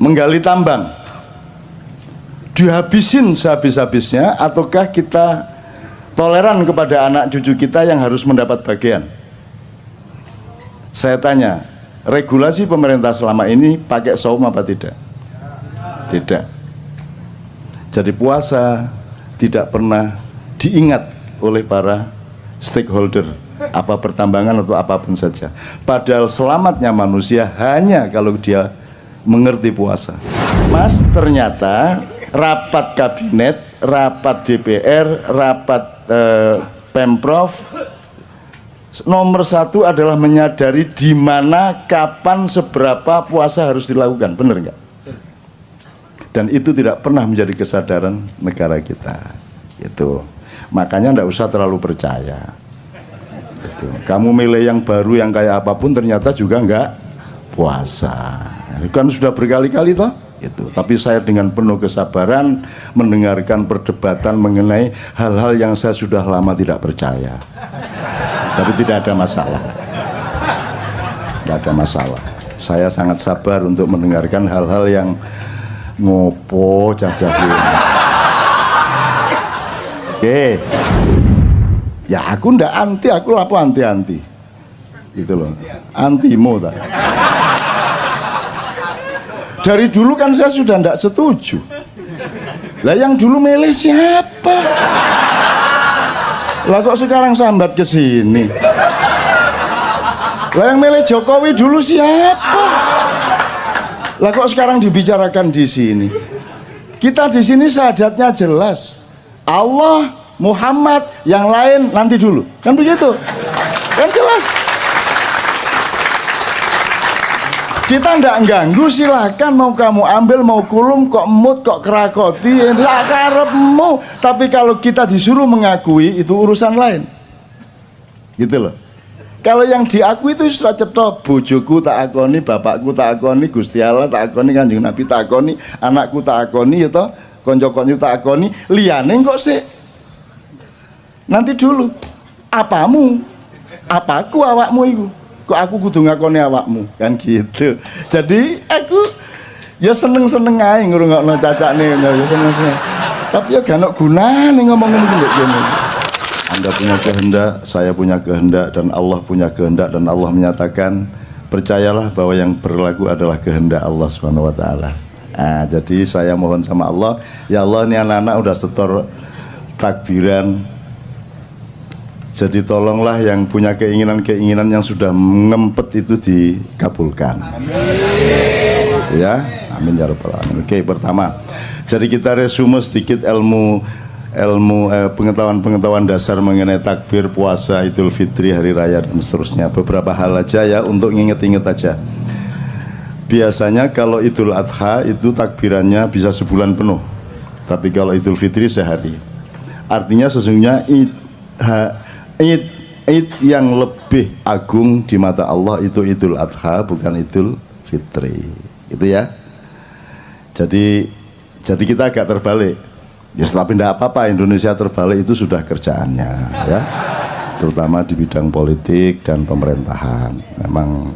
menggali tambang, dihabisin sehabis-habisnya, ataukah kita toleran kepada anak cucu kita yang harus mendapat bagian? Saya tanya, regulasi pemerintah selama ini pakai saum apa tidak? Tidak. Jadi puasa tidak pernah diingat oleh para stakeholder, apa pertambangan atau apapun saja. Padahal selamatnya manusia hanya kalau dia mengerti puasa. Mas, ternyata rapat kabinet, rapat DPR, rapat Pemprov, nomor satu adalah menyadari di mana, kapan, seberapa puasa harus dilakukan, benar nggak? Dan itu tidak pernah menjadi kesadaran negara kita. Itu makanya nggak usah terlalu percaya. Itu. Kamu milih yang baru yang kayak apapun ternyata juga nggak puasa. Kan sudah berkali-kali toh. Itu. Tapi saya dengan penuh kesabaran mendengarkan perdebatan mengenai hal-hal yang saya sudah lama tidak percaya. Tapi tidak ada masalah. Tidak ada masalah. Saya sangat sabar untuk mendengarkan hal-hal yang ngopo cah-cah. Oke. Ya aku ndak anti, aku lapo anti-anti. Gitu loh. Antimo tak. Dari dulu kan saya sudah ndak setuju. Lah yang dulu milih siapa? Lah kok sekarang sambat ke sini? Lah yang milih Jokowi dulu siapa? Lah kok sekarang dibicarakan di sini? Kita di sini syahadatnya jelas. Allah, Muhammad, yang lain nanti dulu. Kan begitu? Kan jelas. Kita ndak ganggu, silakan mau kamu ambil, mau kulum, kok mut, kok kerakoti, ndak karepmu. Tapi kalau kita disuruh mengakui itu urusan lain. Gitu loh. Kalau yang diakui itu sudah cetok, bojoku tak akoni, bapakku tak akoni, Gusti Allah tak akoni, Kanjeng Nabi tak akoni, anakku tak akoni, ya toh, konco-konco tak akoni, liyane kok sih. Nanti dulu, apamu, apaku awakmu itu, kok aku kudu ngakoni awakmu, kan gitu. Jadi aku ya seneng-seneng aja ngrungokno cacakne, ya seneng-seneng. Tapi ya gak ono gunane ngomongin gini. Anda punya kehendak, saya punya kehendak, dan Allah punya kehendak, dan Allah menyatakan percayalah bahwa yang berlaku adalah kehendak Allah Subhanahu wa taala. Nah, jadi saya mohon sama Allah, ya Allah ini anak-anak udah setor takbiran. Jadi tolonglah yang punya keinginan-keinginan yang sudah ngempet itu dikabulkan. Amin. Gitu ya. Amin ya rabbal alamin. Oke, pertama. Jadi kita resume sedikit pengetahuan dasar mengenai takbir, puasa, Idul Fitri, hari raya dan seterusnya. Beberapa hal aja ya untuk nginget-inget aja. Biasanya kalau Idul Adha itu takbirannya bisa sebulan penuh. Tapi kalau Idul Fitri sehari. Artinya sesungguhnya Id yang lebih agung di mata Allah itu Idul Adha, bukan Idul Fitri. Itu ya. Jadi kita agak terbalik. Ya tapi tidak apa-apa, Indonesia terbalik itu sudah kerjaannya ya, terutama di bidang politik dan pemerintahan. Memang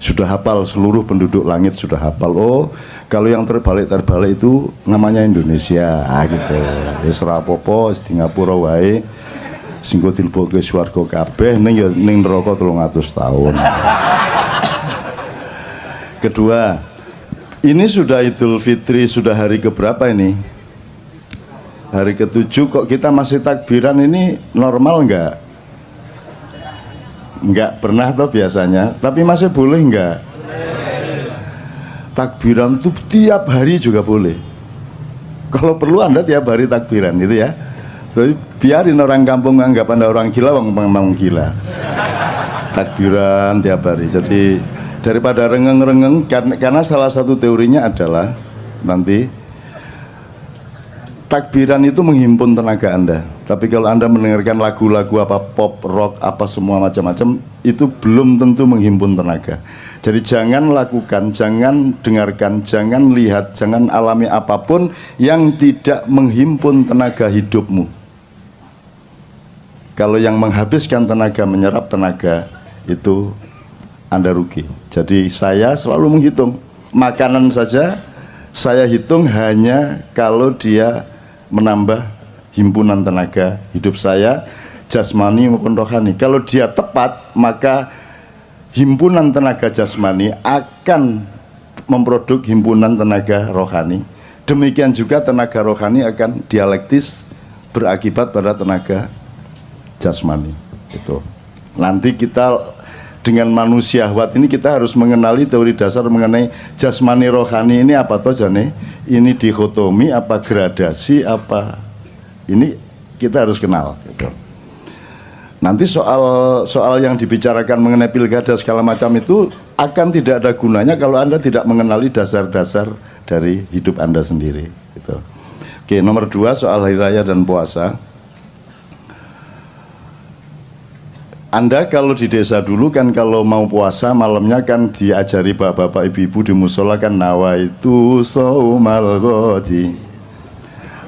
sudah hafal, seluruh penduduk langit sudah hafal. Oh, kalau yang terbalik itu namanya Indonesia, gitu. Ya serapopo, Singapura wae, singgo dilebokke swarga kabeh, ning neraka 300 tahun. Kedua, ini sudah Idul Fitri, sudah hari keberapa ini? Hari ke-7 kok kita masih takbiran, ini normal enggak? Enggak pernah toh biasanya, tapi masih boleh enggak? Takbiran tuh tiap hari juga boleh. Kalau perlu Anda tiap hari takbiran gitu ya. Jadi biarin orang kampung anggap Anda orang gila, memang gila. Takbiran tiap hari. Jadi daripada rengeng-rengeng, karena salah satu teorinya adalah nanti takbiran itu menghimpun tenaga Anda. Tapi kalau Anda mendengarkan lagu-lagu apa pop, rock, apa semua macam-macam, itu belum tentu menghimpun tenaga. Jadi jangan lakukan, jangan dengarkan, jangan lihat, jangan alami apapun yang tidak menghimpun tenaga hidupmu. Kalau yang menghabiskan tenaga, menyerap tenaga, itu Anda rugi. Jadi saya selalu menghitung makanan saja saya hitung hanya kalau dia menambah himpunan tenaga hidup saya, jasmani maupun rohani. Kalau dia tepat, maka himpunan tenaga jasmani akan memproduk himpunan tenaga rohani. Demikian juga tenaga rohani akan dialektis berakibat pada tenaga jasmani. Itu. Nanti kita dengan manusia syahwat ini kita harus mengenali teori dasar mengenai jasmani rohani ini apa toh jane? Ini dikotomi apa gradasi apa? Ini kita harus kenal. Gitu. Nanti soal yang dibicarakan mengenai pilkada segala macam itu akan tidak ada gunanya kalau Anda tidak mengenali dasar-dasar dari hidup Anda sendiri. Gitu. Oke, nomor 2 soal hari raya dan puasa. Anda kalau di desa dulu kan kalau mau puasa malamnya kan diajari bapak-bapak ibu-ibu di musola kan nawaitu saumal ghadi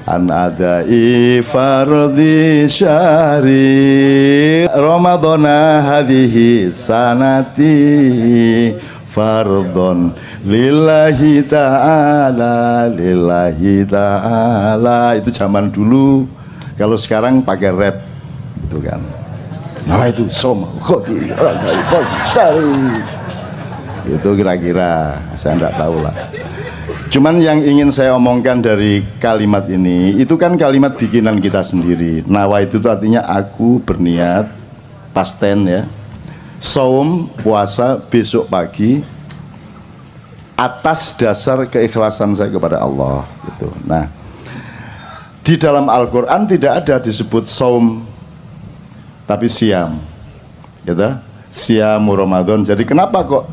an adai fardhi syahri ramadhana hadhihi sanati fardhon lillahi ta'ala itu zaman dulu. Kalau sekarang pakai rap gitu kan. Nah itu som khoti itu kira-kira saya enggak tahu lah. Cuman yang ingin saya omongkan dari kalimat ini itu kan kalimat bikinan kita sendiri. Nawa itu artinya aku berniat, pasten ya. Saum puasa besok pagi atas dasar keikhlasan saya kepada Allah gitu. Nah, di dalam Al-Qur'an tidak ada disebut saum tapi siam. Gitu. Siam Ramadan. Jadi kenapa kok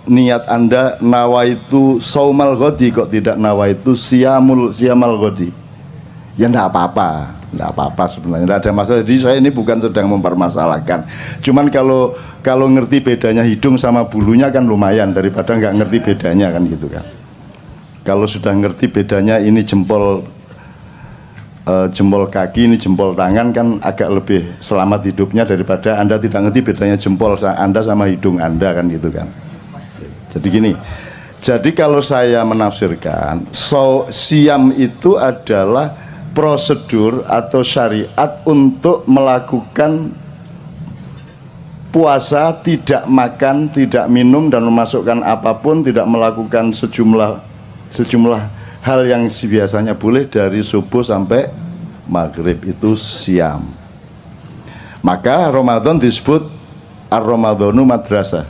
niat Anda nawaitu saumal ghadi kok tidak nawaitu siamal ghadi? Ya enggak apa-apa sebenarnya, enggak ada masalah. Jadi saya ini bukan sedang mempermasalahkan. Cuman kalau ngerti bedanya hidung sama bulunya kan lumayan daripada nggak ngerti bedanya kan gitu kan. Kalau sudah ngerti bedanya ini jempol kaki, ini jempol tangan kan agak lebih selamat hidupnya daripada Anda tidak ngerti bedanya jempol Anda sama hidung Anda kan gitu kan. Jadi gini. Jadi kalau saya menafsirkan siam itu adalah prosedur atau syariat untuk melakukan puasa, tidak makan, tidak minum dan memasukkan apapun, tidak melakukan sejumlah hal yang biasanya boleh dari subuh sampai maghrib, itu siam. Maka Ramadan disebut ar-Ramadhanu madrasah.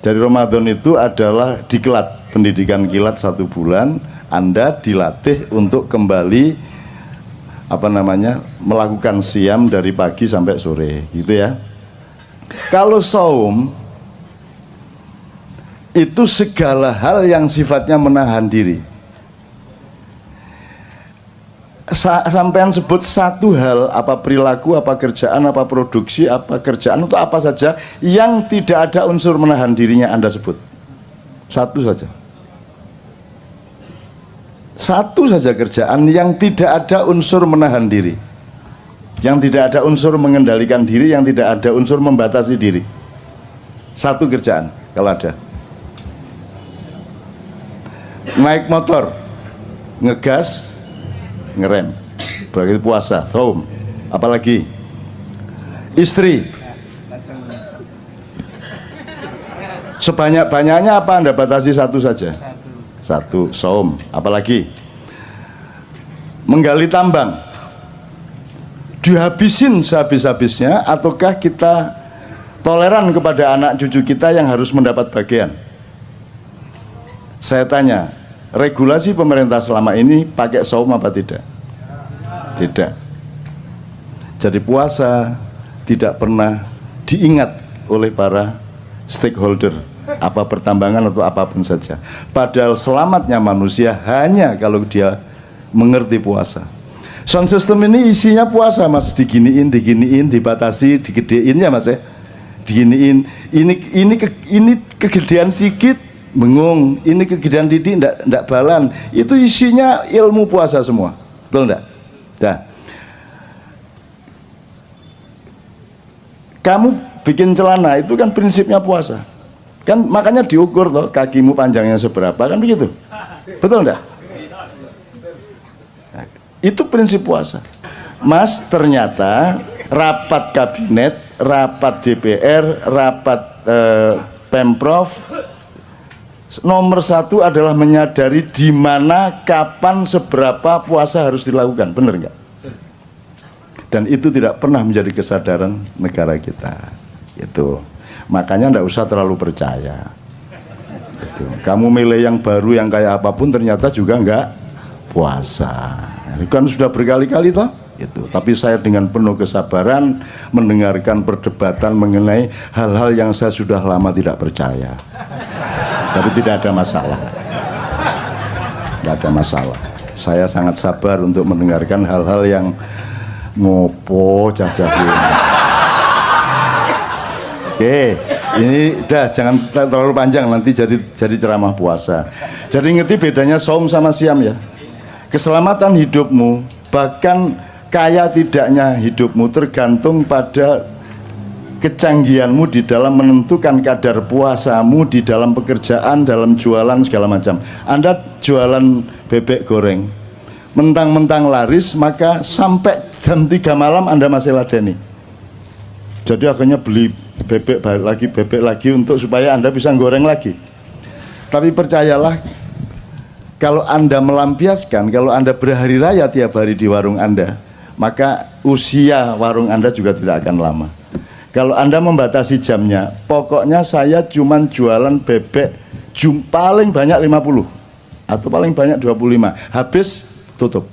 Jadi Ramadan itu adalah diklat, pendidikan kilat 1 bulan. Anda dilatih untuk kembali melakukan siam dari pagi sampai sore gitu ya. Kalau saum itu segala hal yang sifatnya menahan diri. Sampean sebut satu hal, apa perilaku, apa kerjaan, apa produksi, apa kerjaan untuk apa saja yang tidak ada unsur menahan dirinya Anda sebut. Satu saja. Satu saja kerjaan yang tidak ada unsur menahan diri, yang tidak ada unsur mengendalikan diri, yang tidak ada unsur membatasi diri. Satu kerjaan kalau ada. Naik motor, ngegas, ngerem, berarti puasa, saum. Apalagi istri, sebanyak-banyaknya apa Anda batasi satu saja? Satu, saum. Apalagi menggali tambang, dihabisin sehabis-habisnya ataukah kita toleran kepada anak cucu kita yang harus mendapat bagian? Saya tanya, regulasi pemerintah selama ini pakai saum apa tidak? Tidak. Jadi puasa tidak pernah diingat oleh para stakeholder, apa pertambangan atau apapun saja. Padahal selamatnya manusia hanya kalau dia mengerti puasa. Sound system ini isinya puasa mas, diginiin, dibatasi, digedein ya mas ya, diginiin. Ini kegedean dikit bengung, ini kegedean dikit ndak balan. Itu isinya ilmu puasa semua, betul ndak? Dah. Kamu bikin celana itu kan prinsipnya puasa. Kan makanya diukur toh, kakimu panjangnya seberapa, kan begitu. Betul enggak? Itu prinsip puasa. Mas, ternyata rapat kabinet, rapat DPR, rapat Pemprov, nomor satu adalah menyadari di mana, kapan, seberapa puasa harus dilakukan. Benar nggak? Dan itu tidak pernah menjadi kesadaran negara kita. Itu. Makanya nggak usah terlalu percaya. Itu. Kamu milih yang baru yang kayak apapun ternyata juga nggak puasa. Ini kan sudah berkali-kali toh. Itu. Tapi saya dengan penuh kesabaran mendengarkan perdebatan mengenai hal-hal yang saya sudah lama tidak percaya. Tapi tidak ada masalah. Tidak ada masalah. Saya sangat sabar untuk mendengarkan hal-hal yang ngopo cah-cah. Oke, ini udah jangan terlalu panjang, nanti jadi ceramah puasa. Jadi ngerti bedanya saum sama siam ya. Keselamatan hidupmu, bahkan kaya tidaknya hidupmu tergantung pada kecanggihanmu di dalam menentukan kadar puasamu di dalam pekerjaan, dalam jualan segala macam. Anda jualan bebek goreng, mentang-mentang laris, maka sampai jam 3 malam Anda masih ladeni. Jadi akhirnya beli bebek lagi untuk supaya Anda bisa goreng lagi. Tapi percayalah, kalau Anda melampiaskan, kalau Anda berhari raya tiap hari di warung Anda, maka usia warung Anda juga tidak akan lama. Kalau Anda membatasi jamnya, pokoknya saya cuman jualan bebek paling banyak 50 atau paling banyak 25, habis tutup.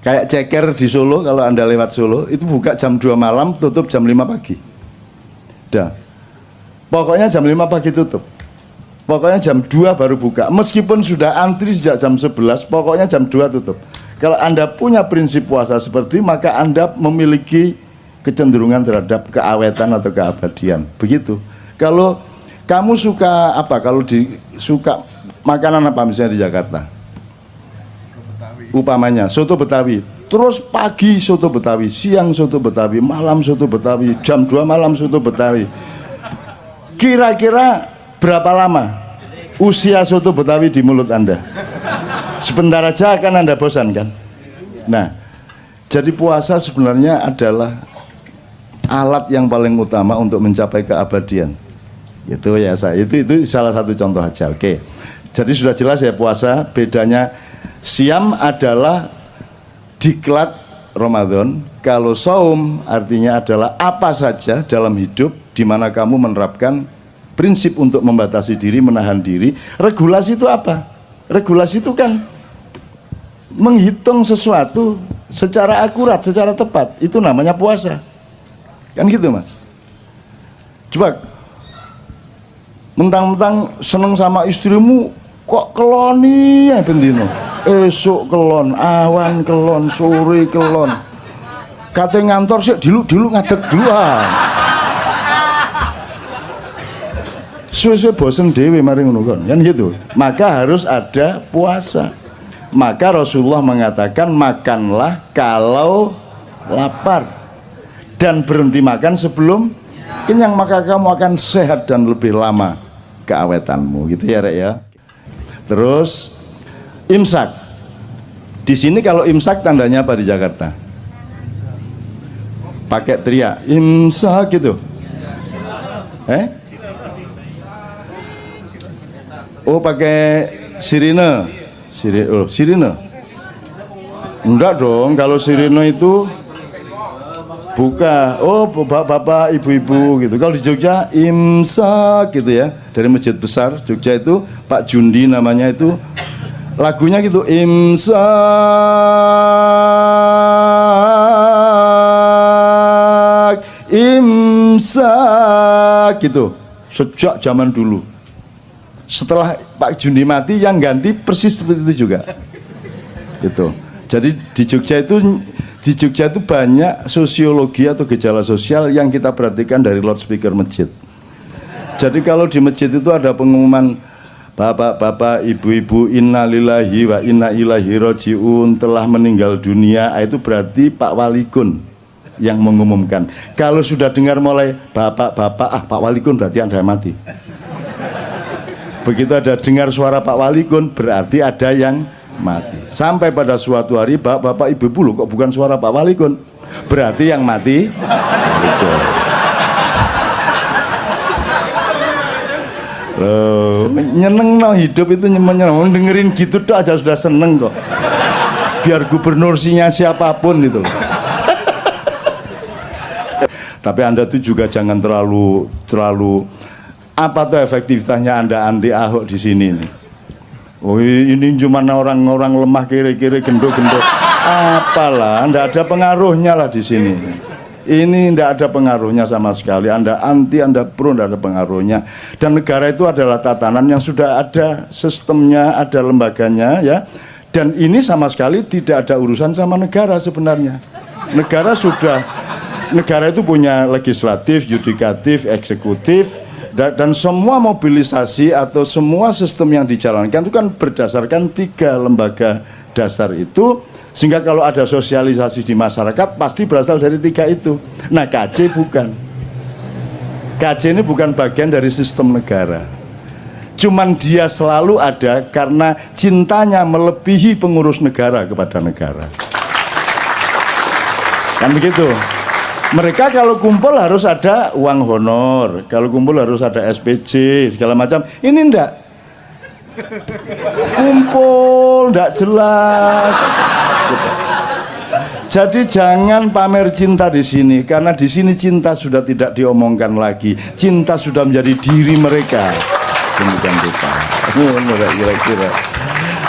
Kayak ceker di Solo, kalau Anda lewat Solo, itu buka jam 2 malam, tutup jam 5 pagi. Dah. Pokoknya jam 5 pagi tutup. Pokoknya jam 2 baru buka. Meskipun sudah antri sejak jam 11, pokoknya jam 2 tutup. Kalau Anda punya prinsip puasa seperti, maka Anda memiliki kecenderungan terhadap keawetan atau keabadian. Begitu. Kalau kamu suka apa? Kalau suka makanan apa misalnya di Jakarta? Upamanya soto Betawi, terus pagi soto Betawi, siang soto Betawi, malam soto Betawi, jam 2 malam soto Betawi. Kira-kira berapa lama usia soto Betawi di mulut Anda? Sebentar aja akan Anda bosan kan? Nah, jadi puasa sebenarnya adalah alat yang paling utama untuk mencapai keabadian. Itu ya saya. Itu salah satu contoh aja. Oke. Jadi sudah jelas ya puasa bedanya. Siam adalah diklat Ramadan. Kalau saum artinya adalah apa saja dalam hidup di mana kamu menerapkan prinsip untuk membatasi diri, menahan diri. Regulasi itu apa? Regulasi itu kan menghitung sesuatu secara akurat, secara tepat. Itu namanya puasa. Kan gitu Mas. Coba mentang-mentang seneng sama istrimu kok keloni ya bendino. Esok kelon, awan kelon, sore kelon. Kate ngantor sih dilu ngadeg duluan. Suwe-suwe bosen dewe mari ngono kan gitu. Maka harus ada puasa. Maka Rasulullah mengatakan makanlah kalau lapar dan berhenti makan sebelum kenyang, maka kamu akan sehat dan lebih lama keawetanmu gitu ya Rek ya. Terus imsak. Di sini kalau imsak tandanya apa di Jakarta? Pakai teriak imsak gitu. Oh pakai sirine. Sirine. Enggak dong, kalau sirine itu buka. Oh bapak ibu-ibu gitu. Kalau di Jogja imsak gitu ya. Dari masjid besar Jogja itu Pak Jundi namanya itu. Lagunya gitu imsak gitu sejak zaman dulu. Setelah Pak Jundi mati yang ganti persis seperti itu juga gitu. Jadi di Jogja itu banyak sosiologi atau gejala sosial yang kita perhatikan dari loudspeaker masjid. Jadi kalau di masjid itu ada pengumuman bapak-bapak, ibu-ibu, innalillahi wa inna ilaihi rajiun telah meninggal dunia, itu berarti Pak Walikun yang mengumumkan. Kalau sudah dengar mulai bapak-bapak, Pak Walikun berarti Anda mati. Begitu ada dengar suara Pak Walikun berarti ada yang mati. Sampai pada suatu hari bapak ibu loh, kok bukan suara Pak Walikun, berarti yang mati Walikun. Loh, nyeneng no, hidup itu nyeneng, dengerin gitu tuh aja sudah seneng kok. Biar gubernursinya siapapun gitu loh. Tapi Anda tuh juga jangan terlalu apa tuh efektivitasnya Anda anti Ahok di sini nih. Oh, ini cuma orang-orang lemah kiri-kiri gendut-gendut. Apalah, Anda ada pengaruhnya lah di sini. Ini tidak ada pengaruhnya sama sekali. Anda anti, Anda pro, tidak ada pengaruhnya. Dan negara itu adalah tatanan yang sudah ada sistemnya, ada lembaganya, ya. Dan ini sama sekali tidak ada urusan sama negara sebenarnya. Negara itu punya legislatif, yudikatif, eksekutif, dan semua mobilisasi atau semua sistem yang dijalankan itu kan berdasarkan 3 lembaga dasar itu. Sehingga kalau ada sosialisasi di masyarakat pasti berasal dari 3 itu. Nah, KJ bukan. KJ ini bukan bagian dari sistem negara. Cuman dia selalu ada karena cintanya melebihi pengurus negara kepada negara. Kan begitu. Mereka kalau kumpul harus ada uang honor, kalau kumpul harus ada SPJ segala macam. Ini enggak. Kumpul enggak jelas. Jadi jangan pamer cinta di sini, karena di sini cinta sudah tidak diomongkan lagi. Cinta sudah menjadi diri mereka. Demikian kita. Kira-kira.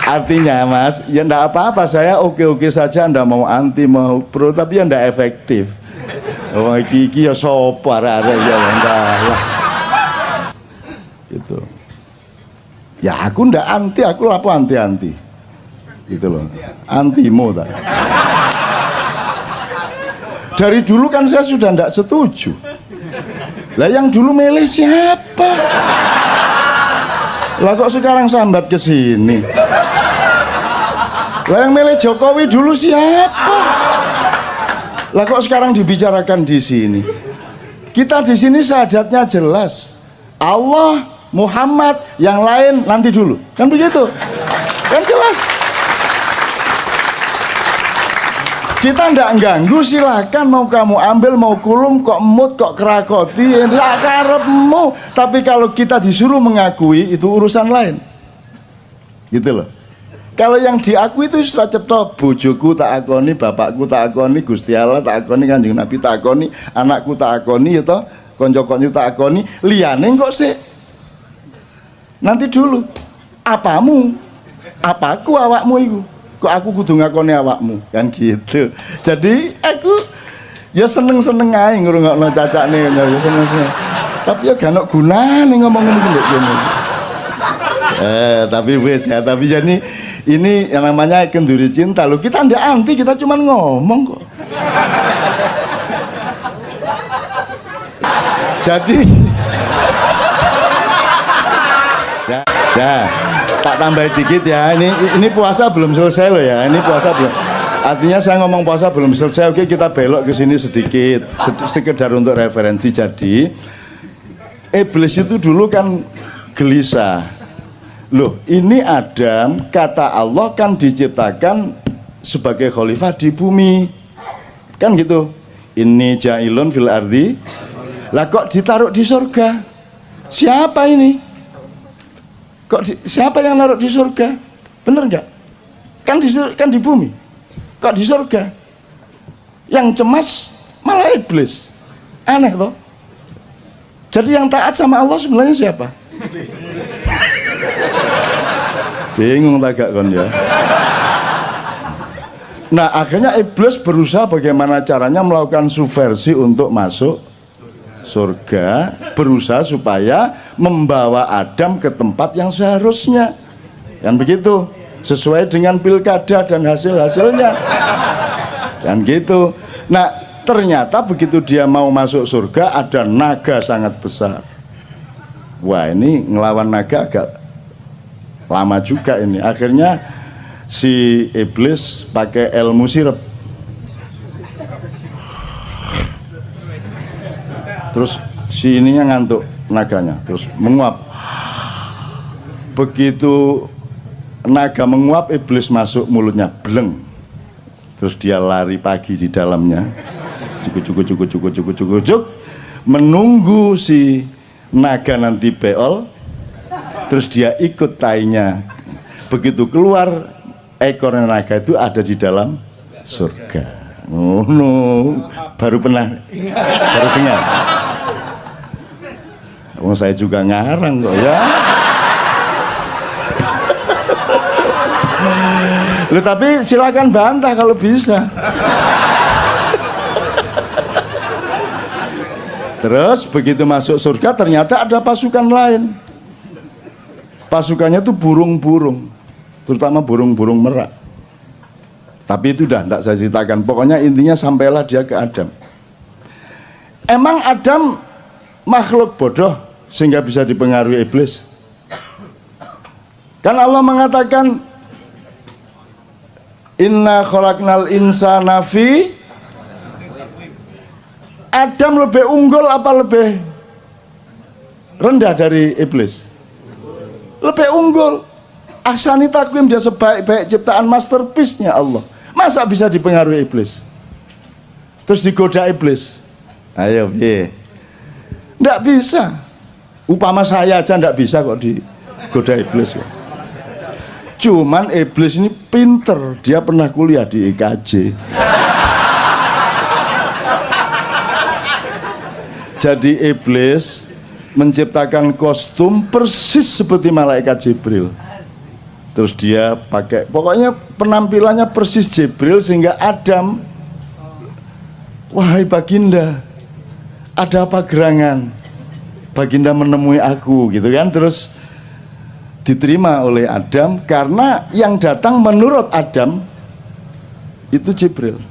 Artinya Mas, ya enggak apa-apa, saya oke-oke saja Anda mau anti mau pro, tapi ya enggak efektif. Oh, iki ya sopo arek-arek ya enggak lah. Gitu. Ya aku ndak anti, aku lapo anti-anti. Gitu loh. Antimo tak. Dari dulu kan saya sudah ndak setuju. Lah yang dulu milih siapa? Lah kok sekarang sambat ke sini? Lah yang milih Jokowi dulu siapa? Lah kok sekarang dibicarakan di sini? Kita di sini syahadatnya jelas. Allah, Muhammad, yang lain nanti dulu. Kan begitu? Kan jelas. Kita ndak ganggu, silakan mau kamu ambil, mau kulum, kok emut, kok kerakoti, ya karepmu. Tapi kalau kita disuruh mengakui itu urusan lain. Gitu loh. Kalau yang diakui itu sudah cetok, bojoku tak akoni, bapakku tak akoni, Gusti Allah tak akoni, Kanjeng Nabi tak akoni, anakku tak akoni, ya toh, konco-konco tak akoni, liyane kok sih. Nanti dulu. Apamu? Apaku awakmu itu? Kok aku kudu ngakoni awakmu? Kan gitu. Jadi aku ya seneng-seneng ae ngrungokno cacakne, ya seneng-seneng. Tapi ya gak ono gunane ngomong-ngomong ngene. Tapi wis ya, tapi jadi ini yang namanya kenduri cinta loh. Kita ndak anti, kita cuma ngomong kok. Jadi tak tambah dikit ya. Ini puasa belum selesai loh ya. Ini puasa belum. Artinya saya ngomong puasa belum selesai. Oke, kita belok ke sini sedikit, sekedar untuk referensi. Jadi iblis itu dulu kan gelisah. Loh, ini Adam, kata Allah kan diciptakan sebagai khalifah di bumi. Kan gitu. Ini ja'ilun fil ardi. Lah kok ditaruh di surga? Siapa ini? Siapa yang naruh di surga? Bener nggak? Kan di bumi. Kok di surga? Yang cemas malah iblis. Aneh toh. Jadi yang taat sama Allah sebenarnya siapa? Bingung tak gak kon ya. Nah akhirnya iblis berusaha bagaimana caranya melakukan subversi untuk masuk surga, berusaha supaya membawa Adam ke tempat yang seharusnya, kan begitu, sesuai dengan pilkada dan hasil-hasilnya, kan gitu. Nah ternyata begitu dia mau masuk surga ada naga sangat besar. Wah ini ngelawan naga agak lama juga ini. Akhirnya si iblis pakai ilmu sirep. Terus si ininya ngantuk, naganya terus menguap. Begitu naga menguap, iblis masuk mulutnya, bleng. Terus dia lari pagi di dalamnya, cuk, menunggu si naga nanti beol. Terus dia ikut tainya. Begitu keluar, ekor naga itu ada di dalam surga. Oh no, baru dengar. Oh, saya juga ngarang kok ya. Loh, tapi silakan bantah kalau bisa. Terus begitu masuk surga ternyata ada pasukan lain. Pasukannya tuh burung-burung, terutama burung-burung merak. Tapi itu dah tidak saya ceritakan. Pokoknya intinya sampailah dia ke Adam. Emang Adam makhluk bodoh sehingga bisa dipengaruhi iblis? Kan Allah mengatakan inna khalaqnal insana fi. Adam lebih unggul apa lebih rendah dari iblis? Lebih unggul. Ahsani takwim, dia sebaik-baik ciptaan, masterpiece-nya Allah. Masa bisa dipengaruhi iblis? Terus digoda iblis? Ayo, nggak bisa. Upama saya aja nggak bisa kok digoda iblis kok. Cuman iblis ini pinter, dia pernah kuliah di IKJ. Jadi iblis menciptakan kostum persis seperti malaikat Jibril. Terus dia pakai, pokoknya penampilannya persis Jibril sehingga Adam, wahai Baginda, ada apa gerangan? Baginda menemui aku, gitu kan. Terus diterima oleh Adam karena yang datang menurut Adam itu Jibril.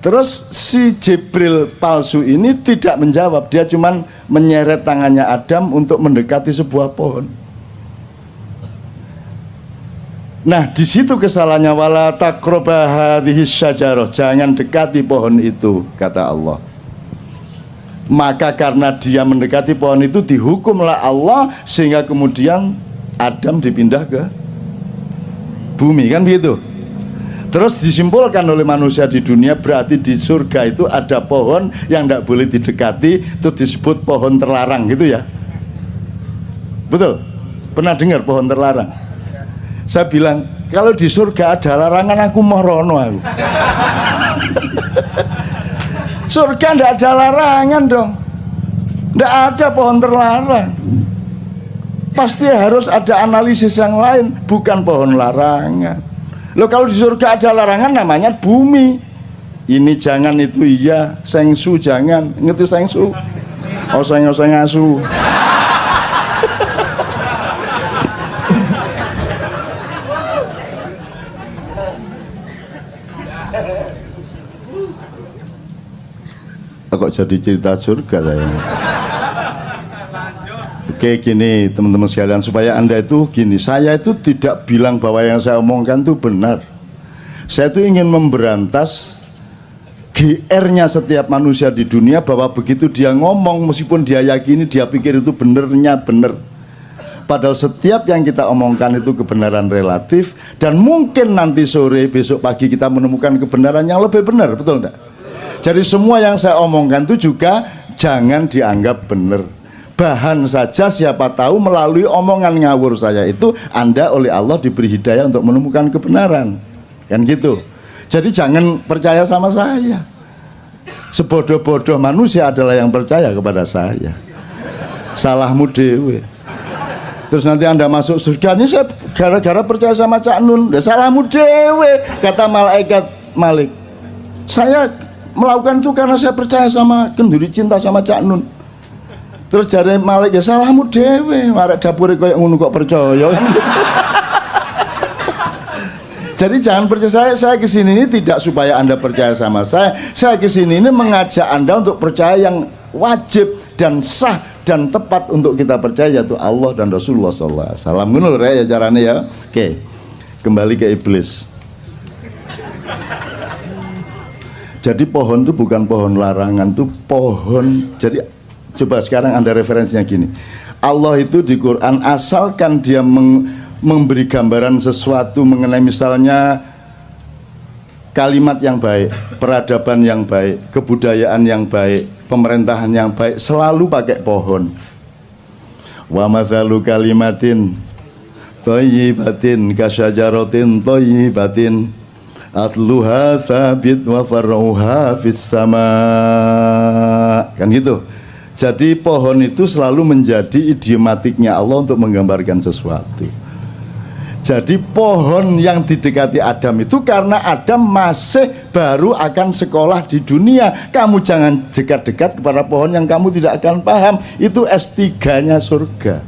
Terus si Jibril palsu ini tidak menjawab, dia cuman menyeret tangannya Adam untuk mendekati sebuah pohon. Nah, di situ kesalahannya, wala taqraba hadhihi syajarah, jangan dekati pohon itu, kata Allah. Maka karena dia mendekati pohon itu dihukumlah Allah sehingga kemudian Adam dipindah ke bumi, kan begitu. Terus disimpulkan oleh manusia di dunia, berarti di surga itu ada pohon yang tidak boleh didekati, itu disebut pohon terlarang, gitu ya. Betul? Pernah dengar pohon terlarang? Saya bilang, kalau di surga ada larangan aku mau rono aku. Surga tidak ada larangan dong. Tidak ada pohon terlarang. Pasti harus ada analisis yang lain, bukan pohon larangan. Loh, kalau di surga ada larangan namanya bumi. Ini jangan, itu iya, sengsu jangan. Ngerti sengsu? Oseng-oseng asu. Kok jadi cerita surga saya? Oke, gini teman-teman sekalian, supaya Anda itu gini, saya itu tidak bilang bahwa yang saya omongkan itu benar. Saya itu ingin memberantas GR-nya setiap manusia di dunia, bahwa begitu dia ngomong, meskipun dia yakini, dia pikir itu benernya bener. Padahal setiap yang kita omongkan itu kebenaran relatif, dan mungkin nanti sore, besok pagi kita menemukan kebenaran yang lebih benar, betul enggak? Jadi semua yang saya omongkan itu juga jangan dianggap benar. Bahan saja, siapa tahu melalui omongan ngawur saya itu Anda oleh Allah diberi hidayah untuk menemukan kebenaran. Kan gitu. Jadi jangan percaya sama saya. Sebodoh-bodoh manusia adalah yang percaya kepada saya. Salahmu dewe. Terus nanti Anda masuk surga, ini saya gara-gara percaya sama Cak Nun. Salahmu dewe, kata malaikat Malik. Saya melakukan itu karena saya percaya sama, kenduri cinta sama Cak Nun. Terus jare Malik, ya salahmu dewe, arek dapure koyo ngono kok percaya kan gitu. Jadi jangan percaya saya kesini ini tidak supaya Anda percaya sama saya kesini ini mengajak Anda untuk percaya yang wajib dan sah dan tepat untuk kita percaya, yaitu Allah dan Rasulullah SAW. Salam ngono ya caranya ya. Oke, kembali ke iblis. Jadi pohon itu bukan pohon larangan, itu pohon. Jadi coba sekarang Anda referensinya gini. Allah itu di Quran asalkan dia memberi gambaran sesuatu mengenai misalnya kalimat yang baik, peradaban yang baik, kebudayaan yang baik, pemerintahan yang baik, selalu pakai pohon. Wa mathalu kalimatin thayyibatin kasyajaratin thayyibatin atluha tsabit wa far'uha fis sama. Kan gitu. Jadi pohon itu selalu menjadi idiomatiknya Allah untuk menggambarkan sesuatu. Jadi pohon yang didekati Adam itu karena Adam masih baru akan sekolah di dunia. Kamu jangan dekat-dekat kepada pohon yang kamu tidak akan paham. Itu S3-nya surga.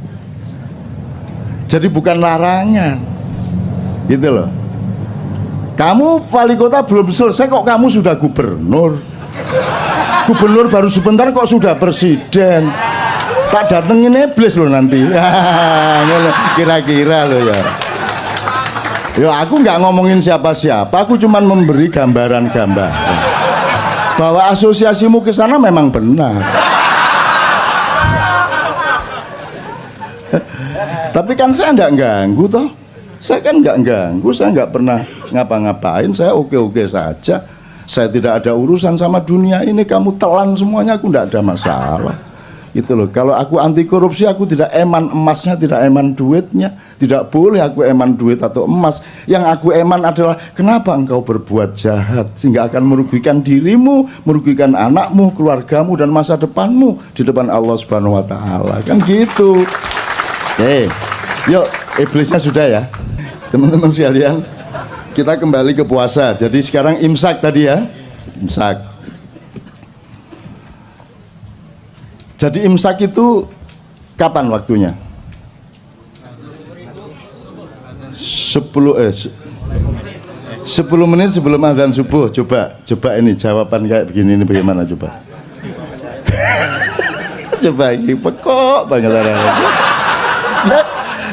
Jadi bukan larangan. Gitu loh. Kamu wali kota belum selesai kok kamu sudah gubernur. Gubernur baru sebentar kok sudah presiden. Tak datengin iblis loh nanti. Kira-kira loh ya. Ya aku nggak ngomongin siapa-siapa, aku cuma memberi gambaran-gambar bahwa asosiasimu ke sana memang benar. Tapi kan saya nggak ganggu toh, saya kan nggak ganggu, saya nggak pernah ngapa-ngapain, saya oke-oke saja. Saya tidak ada urusan sama dunia ini, kamu telan semuanya, aku nggak ada masalah. Gitu loh. Kalau aku anti korupsi, aku tidak eman emasnya, tidak eman duitnya. Tidak boleh aku eman duit atau emas. Yang aku eman adalah kenapa engkau berbuat jahat sehingga akan merugikan dirimu, merugikan anakmu, keluargamu dan masa depanmu di depan Allah Subhanahu wa taala. Kan gitu. Oke. Yuk, iblisnya sudah ya. Teman-teman sekalian, kita kembali ke puasa. Jadi sekarang imsak tadi ya. Imsak. Jadi imsak itu kapan waktunya? 10 menit sebelum azan subuh. Coba ini jawaban kayak begini ini bagaimana coba? Coba ini pekok banget orangnya.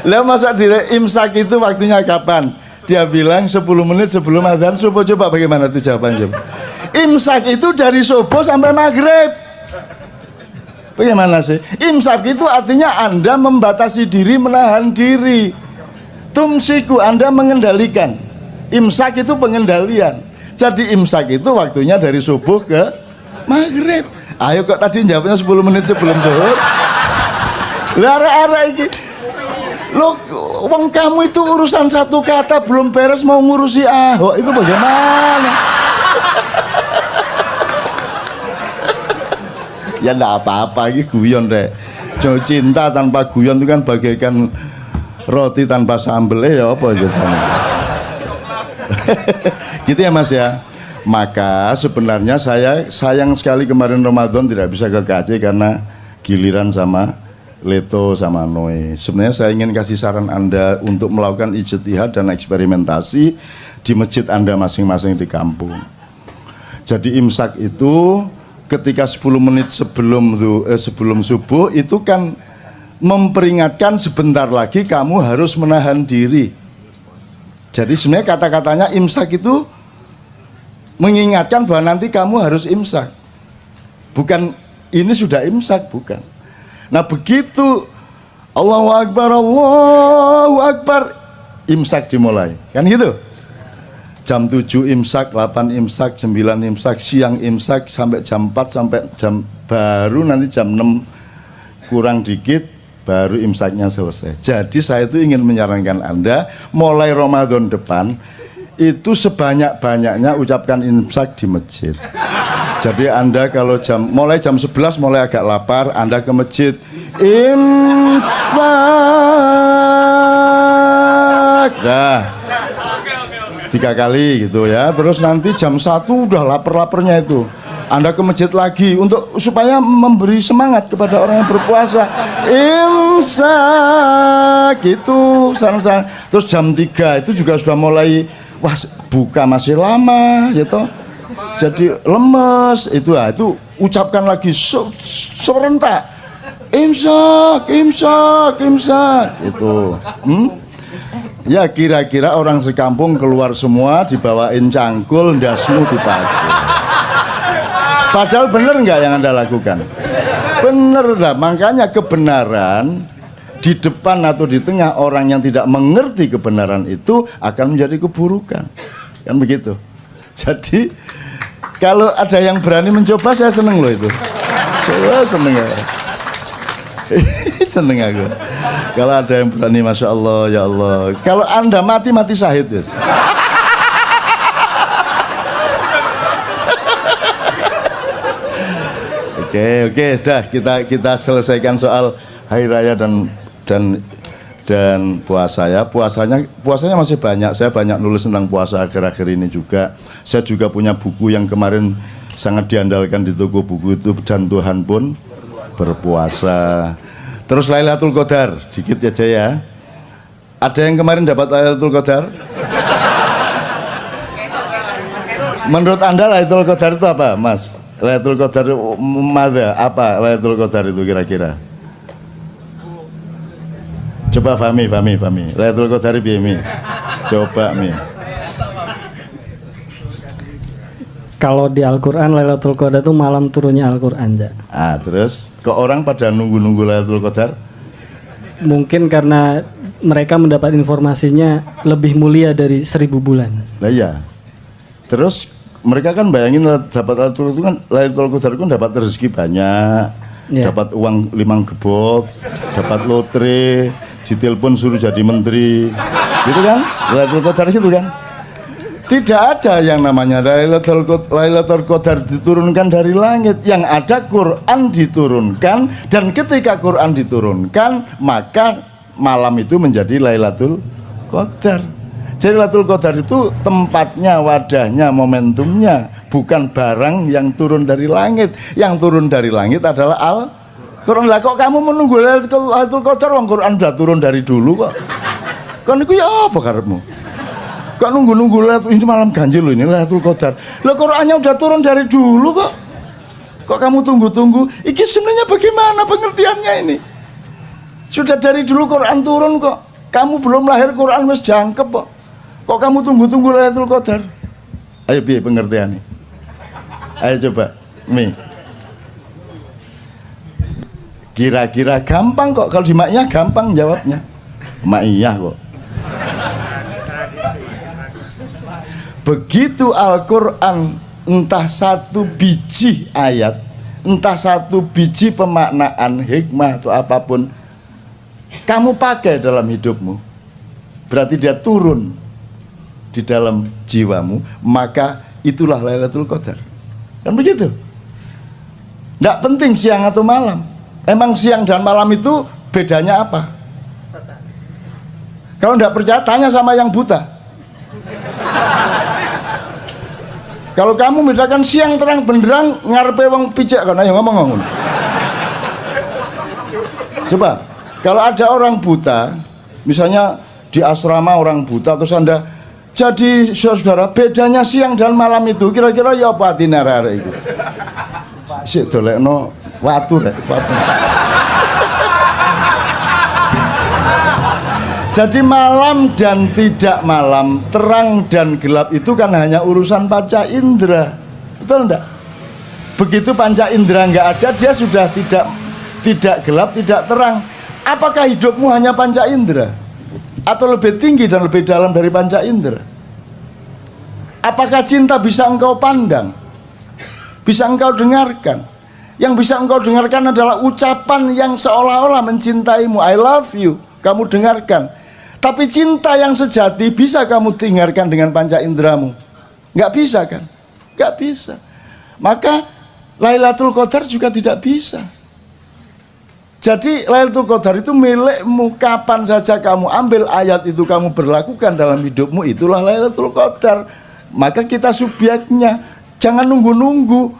Lah masa dire imsak itu waktunya kapan? Dia bilang 10 menit sebelum azan subuh. Coba bagaimana tuh jawabannya? Imsak itu dari subuh sampai maghrib. Bagaimana sih? Imsak itu artinya Anda membatasi diri, menahan diri. Tumsiku, Anda mengendalikan. Imsak itu pengendalian. Jadi imsak itu waktunya dari subuh ke maghrib. Ayo kok tadi jawabnya 10 menit sebelum zuhur. Lara-ara ini. Loh, wong kamu itu urusan satu kata belum beres mau ngurusi Ahok, itu bagaimana? Ya enggak apa-apa, ini guyon deh. Jauh cinta tanpa guyon itu kan bagaikan roti tanpa sambel ya apa gitu. Gitu ya Mas ya. Maka sebenarnya saya sayang sekali kemarin Ramadan tidak bisa ke KJ karena giliran sama Leto sama Noe. Sebenarnya saya ingin kasih saran Anda untuk melakukan ijtihad dan eksperimentasi di masjid Anda masing-masing di kampung. Jadi imsak itu ketika 10 menit sebelum subuh itu kan memperingatkan sebentar lagi kamu harus menahan diri. Jadi sebenarnya kata-katanya imsak itu mengingatkan bahwa nanti kamu harus imsak. Bukan ini sudah imsak, bukan. Nah begitu Allahu Akbar, imsak dimulai. Kan gitu? Jam 7 imsak, 8 imsak, 9 imsak, siang imsak sampai jam 4 sampai jam baru nanti jam 6 kurang dikit baru imsaknya selesai. Jadi saya itu ingin menyarankan Anda mulai Ramadan depan itu sebanyak-banyaknya ucapkan imsak di masjid. Jadi Anda kalau mulai jam 11 mulai agak lapar, Anda ke masjid imsak. Dah. 3 kali gitu ya. Terus nanti jam 1 udah lapar-laparnya itu. Anda ke masjid lagi untuk supaya memberi semangat kepada orang yang berpuasa. Imsak gitu. Terus jam 3 itu juga sudah mulai wah buka masih lama gitu. Jadi lemes itu ucapkan lagi serentak. Imsak itu. Ya kira-kira orang sekampung keluar semua dibawain cangkul, ndasmu dipakai. Padahal benar nggak yang Anda lakukan? Benar lah, makanya kebenaran di depan atau di tengah orang yang tidak mengerti kebenaran itu akan menjadi keburukan. Kan begitu. Jadi kalau ada yang berani mencoba, saya seneng loh itu. Saya seneng ya. Seneng aku. Kalau ada yang berani, masya Allah, ya Allah. Kalau Anda mati syahid, yes. Oke, dah kita selesaikan soal hari raya dan puasa ya. Puasanya masih banyak. Saya banyak nulis tentang puasa akhir-akhir ini juga. Saya juga punya buku yang kemarin sangat diandalkan di toko buku itu, dan Tuhan pun berpuasa. Terus Lailatul Qadar, dikit aja ya. Ada yang kemarin dapat Lailatul Qadar? Menurut Anda Lailatul Qadar itu apa, Mas? Lailatul Qadar apa Lailatul Qadar itu kira-kira? Coba Fami. Lailatul Qadar piye mi? Coba mi. Kalau di Al-Qur'an Lailatul Qadar itu malam turunnya Al-Qur'an, ja. Terus kok orang pada nunggu Lailatul Qadar? Mungkin karena mereka mendapat informasinya lebih mulia dari 1000 bulan. Nah iya. Terus mereka kan bayangin dapat Lailatul Qadar kan dapat rezeki banyak, dapat uang 5 gebok, dapat lotre, ditelepon suruh jadi menteri, gitu kan? Lailatul Qadar gitu kan? Tidak ada yang namanya Lailatul Qadar diturunkan dari langit. Yang ada Quran diturunkan, dan ketika Quran diturunkan maka malam itu menjadi Lailatul Qadar. Jadi Lailatul Qadar itu tempatnya, wadahnya, momentumnya, bukan barang yang turun dari langit. Yang turun dari langit adalah Al-Quran. Lah kok kamu menunggu Lailatul Qadar, wong Quran sudah turun dari dulu kok. Kan itu ya apa karepmu? Kok nunggu ini malam ganjil loh, ini Lailatul Qadar. Lah Qurannya udah turun dari dulu kok. Kok kamu tunggu-tunggu? Iki sebenarnya bagaimana pengertiannya ini? Sudah dari dulu Quran turun kok. Kamu belum lahir Quran wis jangkep kok. Kok kamu tunggu Lailatul Qadar? Ayo piye pengertiannya? Ayo coba, Mi. Kira-kira gampang kok, kalau di Maiyah gampang jawabnya. Maiyah kok. Begitu Al-Quran entah satu biji ayat, entah satu biji pemaknaan, hikmah atau apapun kamu pakai dalam hidupmu, berarti dia turun di dalam jiwamu, maka itulah Lailatul Qadar. Kan begitu? Tidak penting siang atau malam. Emang siang dan malam itu bedanya apa? Kalau tidak percaya tanya sama yang buta. Kalau kamu bedakan siang terang benderang ngarepe wong picek kan, ayo ngomong. Coba, kalau ada orang buta, misalnya di asrama orang buta, terus Anda jadi saudara, bedanya siang dan malam itu kira-kira ya apa atine arek iku? Sik dolekno watu rek, watu. Jadi malam dan tidak malam, terang dan gelap itu kan hanya urusan panca indera, betul enggak? Begitu panca indera enggak ada, dia sudah tidak gelap, tidak terang. Apakah hidupmu hanya panca indera? Atau lebih tinggi dan lebih dalam dari panca indera? Apakah cinta bisa engkau pandang? Bisa engkau dengarkan? Yang bisa engkau dengarkan adalah ucapan yang seolah-olah mencintaimu, I love you, kamu dengarkan. Tapi cinta yang sejati bisa kamu dengarkan dengan panca inderamu? Nggak bisa kan? Nggak bisa. Maka Lailatul Qadar juga tidak bisa. Jadi Lailatul Qadar itu milikmu, kapan saja kamu ambil ayat itu kamu berlakukan dalam hidupmu, itulah Lailatul Qadar. Maka kita subjeknya, jangan nunggu-nunggu.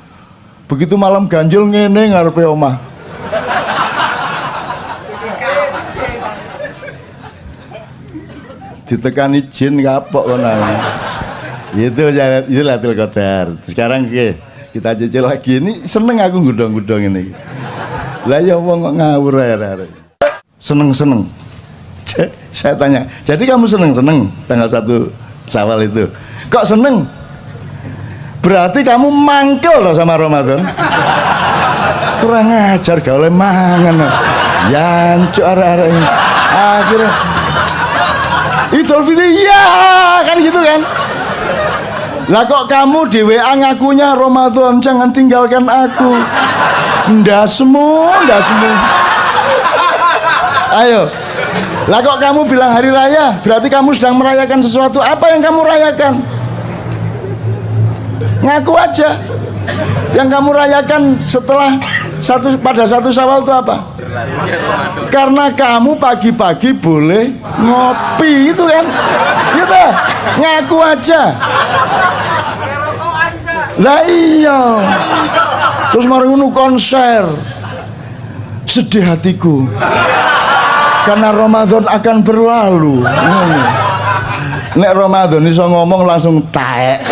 Begitu malam ganjil ngene ngarepe omah. Ditekani jin kapok kono. Itu Lailatul Qadar. Sekarang kita cicil lagi, ini seneng aku gudong-gudong ini. Lah ya wong kok ngawur ae. Seneng. Saya tanya, jadi kamu seneng tanggal 1 Syawal itu? Kok seneng? Berarti kamu mangkel loh sama Ramadan. Kurang ajar gak oleh mangan. Yancuk arek-arek ini. Akhirnya Idul Fitri ya kan gitu kan. Lah kok kamu di WA ngakunya Ramadan, jangan tinggalkan aku. Ndak semua. Ayo. Lah kok kamu bilang hari raya, berarti kamu sedang merayakan sesuatu. Apa yang kamu rayakan? Ngaku aja. Yang kamu rayakan pada satu Syawal itu apa? Karena kamu pagi-pagi boleh ngopi itu kan, gitu. Ngaku aja. Lah iya. Terus mari ngono konser. Sedih hatiku. Karena Ramadan akan berlalu. Nek Ramadan iso ngomong langsung taek.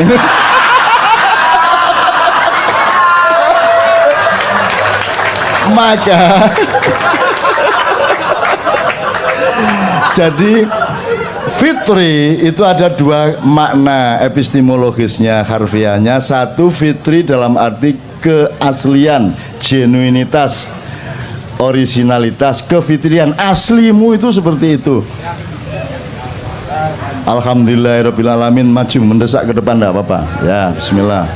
Maka jadi fitri itu ada dua makna epistemologisnya, harfiahnya. Satu, fitri dalam arti keaslian, genuinitas, originalitas, kefitrian, aslimu itu seperti itu. Alhamdulillahirrabbilalamin. Maju mendesak ke depan, enggak apa-apa ya. Bismillah.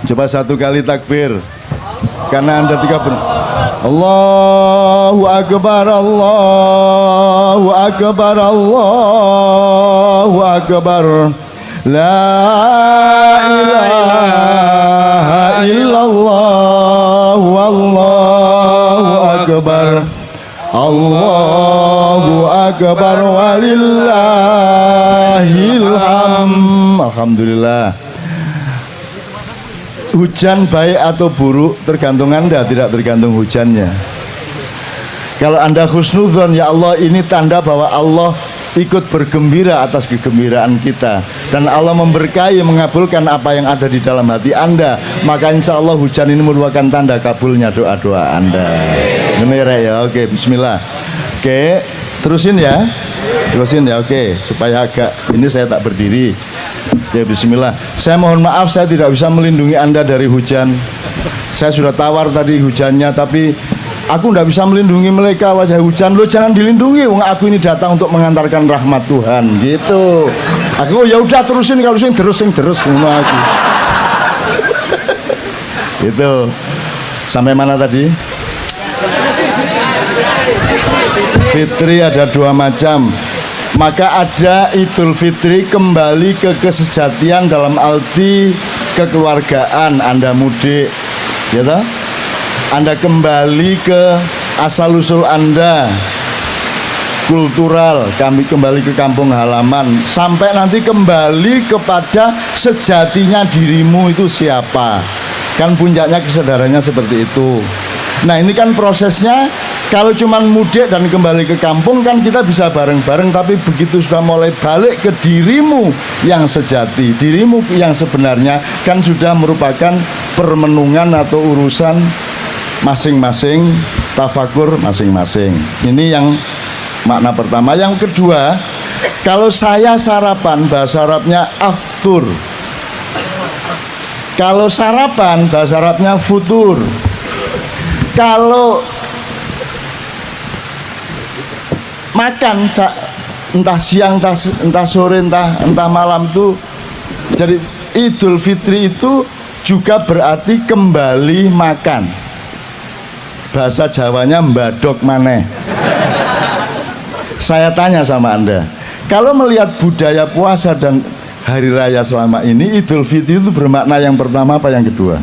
Coba satu kali takbir. Karena Anda 30. Allahu Akbar, Allahu Akbar, Allahu Akbar. La ilaha illallah, Allahu Akbar. Allahu Akbar walillahil hamd. Alhamdulillah. Hujan baik atau buruk tergantung Anda, tidak tergantung hujannya. Kalau Anda husnudzon, ya Allah, ini tanda bahwa Allah ikut bergembira atas kegembiraan kita, dan Allah memberkahi, mengabulkan apa yang ada di dalam hati Anda, maka insya Allah hujan ini merupakan tanda kabulnya doa-doa Anda. Benar ya? Oke, bismillah. Oke, terusin ya. Oke, supaya agak ini saya tak berdiri. Ya, bismillah. Saya mohon maaf, saya tidak bisa melindungi Anda dari hujan. Saya sudah tawar tadi hujannya, tapi aku tidak bisa melindungi mereka wajah hujan. Lo jangan dilindungi, wong aku ini datang untuk mengantarkan rahmat Tuhan, gitu. Aku ya udah terusin, kalau sing terus ngono aku. Gitu. Sampai mana tadi? Fitri ada dua macam. Maka ada Idul Fitri kembali ke kesejatian dalam arti kekeluargaan. Anda mudik, ya toh? Anda kembali ke asal-usul Anda, kultural, kami kembali ke kampung halaman, sampai nanti kembali kepada sejatinya dirimu itu siapa. Kan puncaknya kesadarannya seperti itu. Nah, ini kan prosesnya. Kalau cuman mudik dan kembali ke kampung kan kita bisa bareng-bareng, tapi begitu sudah mulai balik ke dirimu yang sejati, dirimu yang sebenarnya, kan sudah merupakan permenungan atau urusan masing-masing, tafakur masing-masing. Ini yang makna pertama. Yang kedua, kalau saya sarapan, bahasa Arabnya aftur. Kalau sarapan, bahasa Arabnya futur. Kalau makan entah siang, entah sore, entah malam tuh, jadi Idul Fitri itu juga berarti kembali makan. Bahasa Jawanya mbadok maneh. Saya tanya sama Anda, kalau melihat budaya puasa dan hari raya selama ini, Idul Fitri itu bermakna yang pertama apa yang kedua?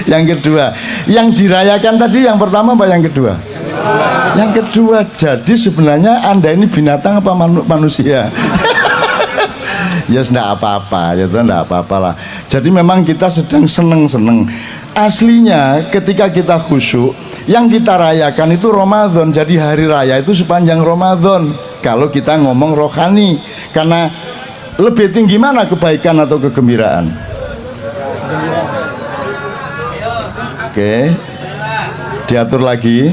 Yang kedua, yang dirayakan tadi yang pertama apa yang kedua? Yang kedua. Jadi sebenarnya Anda ini binatang apa manusia? Ya tidak apa-apa, ya tidak apa-apa lah. Jadi memang kita sedang seneng-seneng. Aslinya ketika kita khusyuk, yang kita rayakan itu Ramadan. Jadi hari raya itu sepanjang Ramadan. Kalau kita ngomong rohani, karena lebih tinggi mana kebaikan atau kegembiraan? Oke, diatur lagi.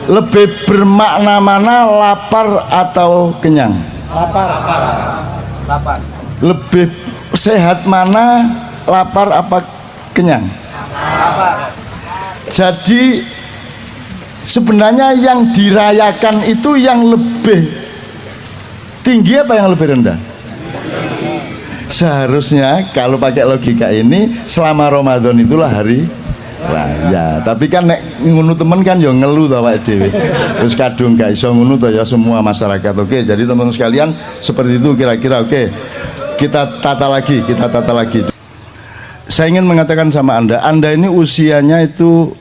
Lebih bermakna mana, lapar atau kenyang? Lapar. Lebih sehat mana, lapar apa kenyang? Jadi sebenarnya yang dirayakan itu yang lebih tinggi apa yang lebih rendah? Seharusnya kalau pakai logika ini selama Ramadan itulah hari raya. Tapi kan nek ngunu temen kan yo ngeluh to awake dhewe. Terus kadung gak iso ngunu to ya semua masyarakat. Oke, jadi teman-teman sekalian seperti itu kira-kira. Oke. Kita tata lagi. Saya ingin mengatakan sama Anda ini usianya itu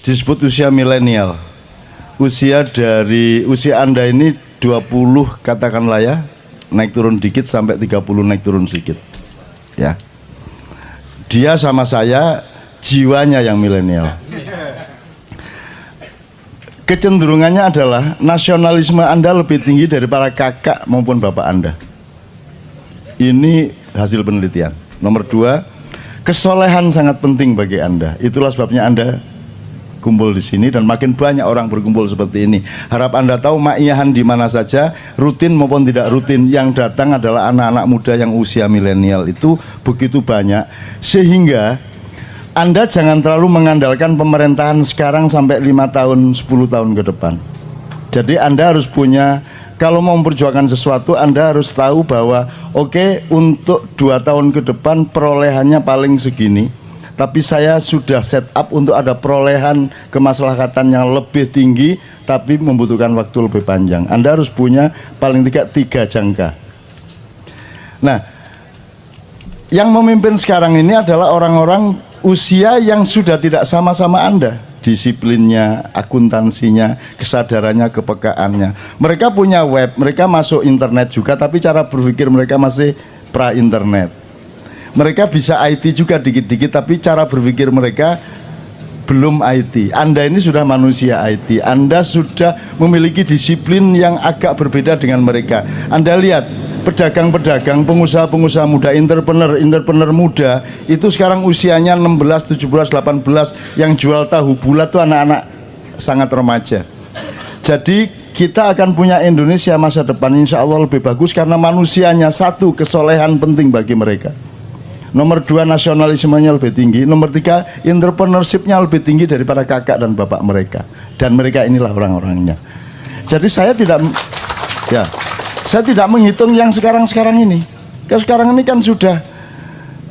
disebut usia milenial. Usia Anda ini 20 katakanlah ya, naik turun dikit sampai 30 naik turun sedikit. Ya. Dia sama saya jiwanya yang milenial. Kecenderungannya adalah nasionalisme Anda lebih tinggi dari para kakak maupun bapak Anda. Ini hasil penelitian. Nomor 2, kesolehan sangat penting bagi Anda. Itulah sebabnya Anda kumpul di sini dan makin banyak orang berkumpul seperti ini. Harap Anda tahu ma'iyahan di mana saja, rutin maupun tidak rutin, yang datang adalah anak-anak muda yang usia milenial itu begitu banyak, sehingga Anda jangan terlalu mengandalkan pemerintahan sekarang sampai 5 tahun, 10 tahun ke depan. Jadi Anda harus punya, kalau mau memperjuangkan sesuatu, Anda harus tahu bahwa oke, untuk 2 tahun ke depan perolehannya paling segini, tapi saya sudah set up untuk ada perolehan kemaslahatan yang lebih tinggi, tapi membutuhkan waktu lebih panjang. Anda harus punya paling tidak 3 jangka. Nah, yang memimpin sekarang ini adalah orang-orang usia yang sudah tidak sama-sama Anda, disiplinnya, akuntansinya, kesadarannya, kepekaannya. Mereka punya web, mereka masuk internet juga, tapi cara berpikir mereka masih pra-internet. Mereka bisa IT juga dikit-dikit, tapi cara berpikir mereka belum IT. Anda ini sudah manusia IT. Anda sudah memiliki disiplin yang agak berbeda dengan mereka. Anda lihat pedagang-pedagang, pengusaha-pengusaha muda, entrepreneur muda itu sekarang usianya 16, 17, 18, yang jual tahu bulat itu anak-anak sangat remaja. Jadi kita akan punya Indonesia masa depan insya Allah lebih bagus karena manusianya. Satu, kesolehan penting bagi mereka. Nomor 2, nasionalismenya lebih tinggi. Nomor 3, entrepreneurship-nya lebih tinggi daripada kakak dan bapak mereka. Dan mereka inilah orang-orangnya. Jadi saya tidak menghitung yang sekarang-sekarang ini. Kalau sekarang ini kan sudah,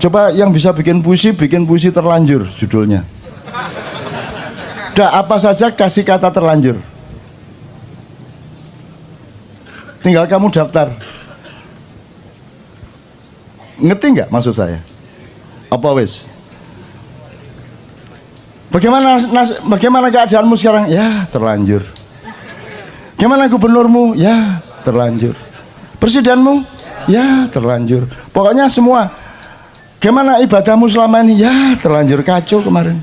coba yang bisa bikin puisi terlanjur judulnya. Udah apa saja kasih kata terlanjur. Tinggal kamu daftar. Ngerti nggak maksud saya? Apa wes? Bagaimana keadaanmu sekarang? Ya terlanjur. Gimana gubernurmu? Ya terlanjur. Presidenmu? Ya terlanjur. Pokoknya semua. Gimana ibadahmu selama ini? Ya terlanjur, kacau kemarin.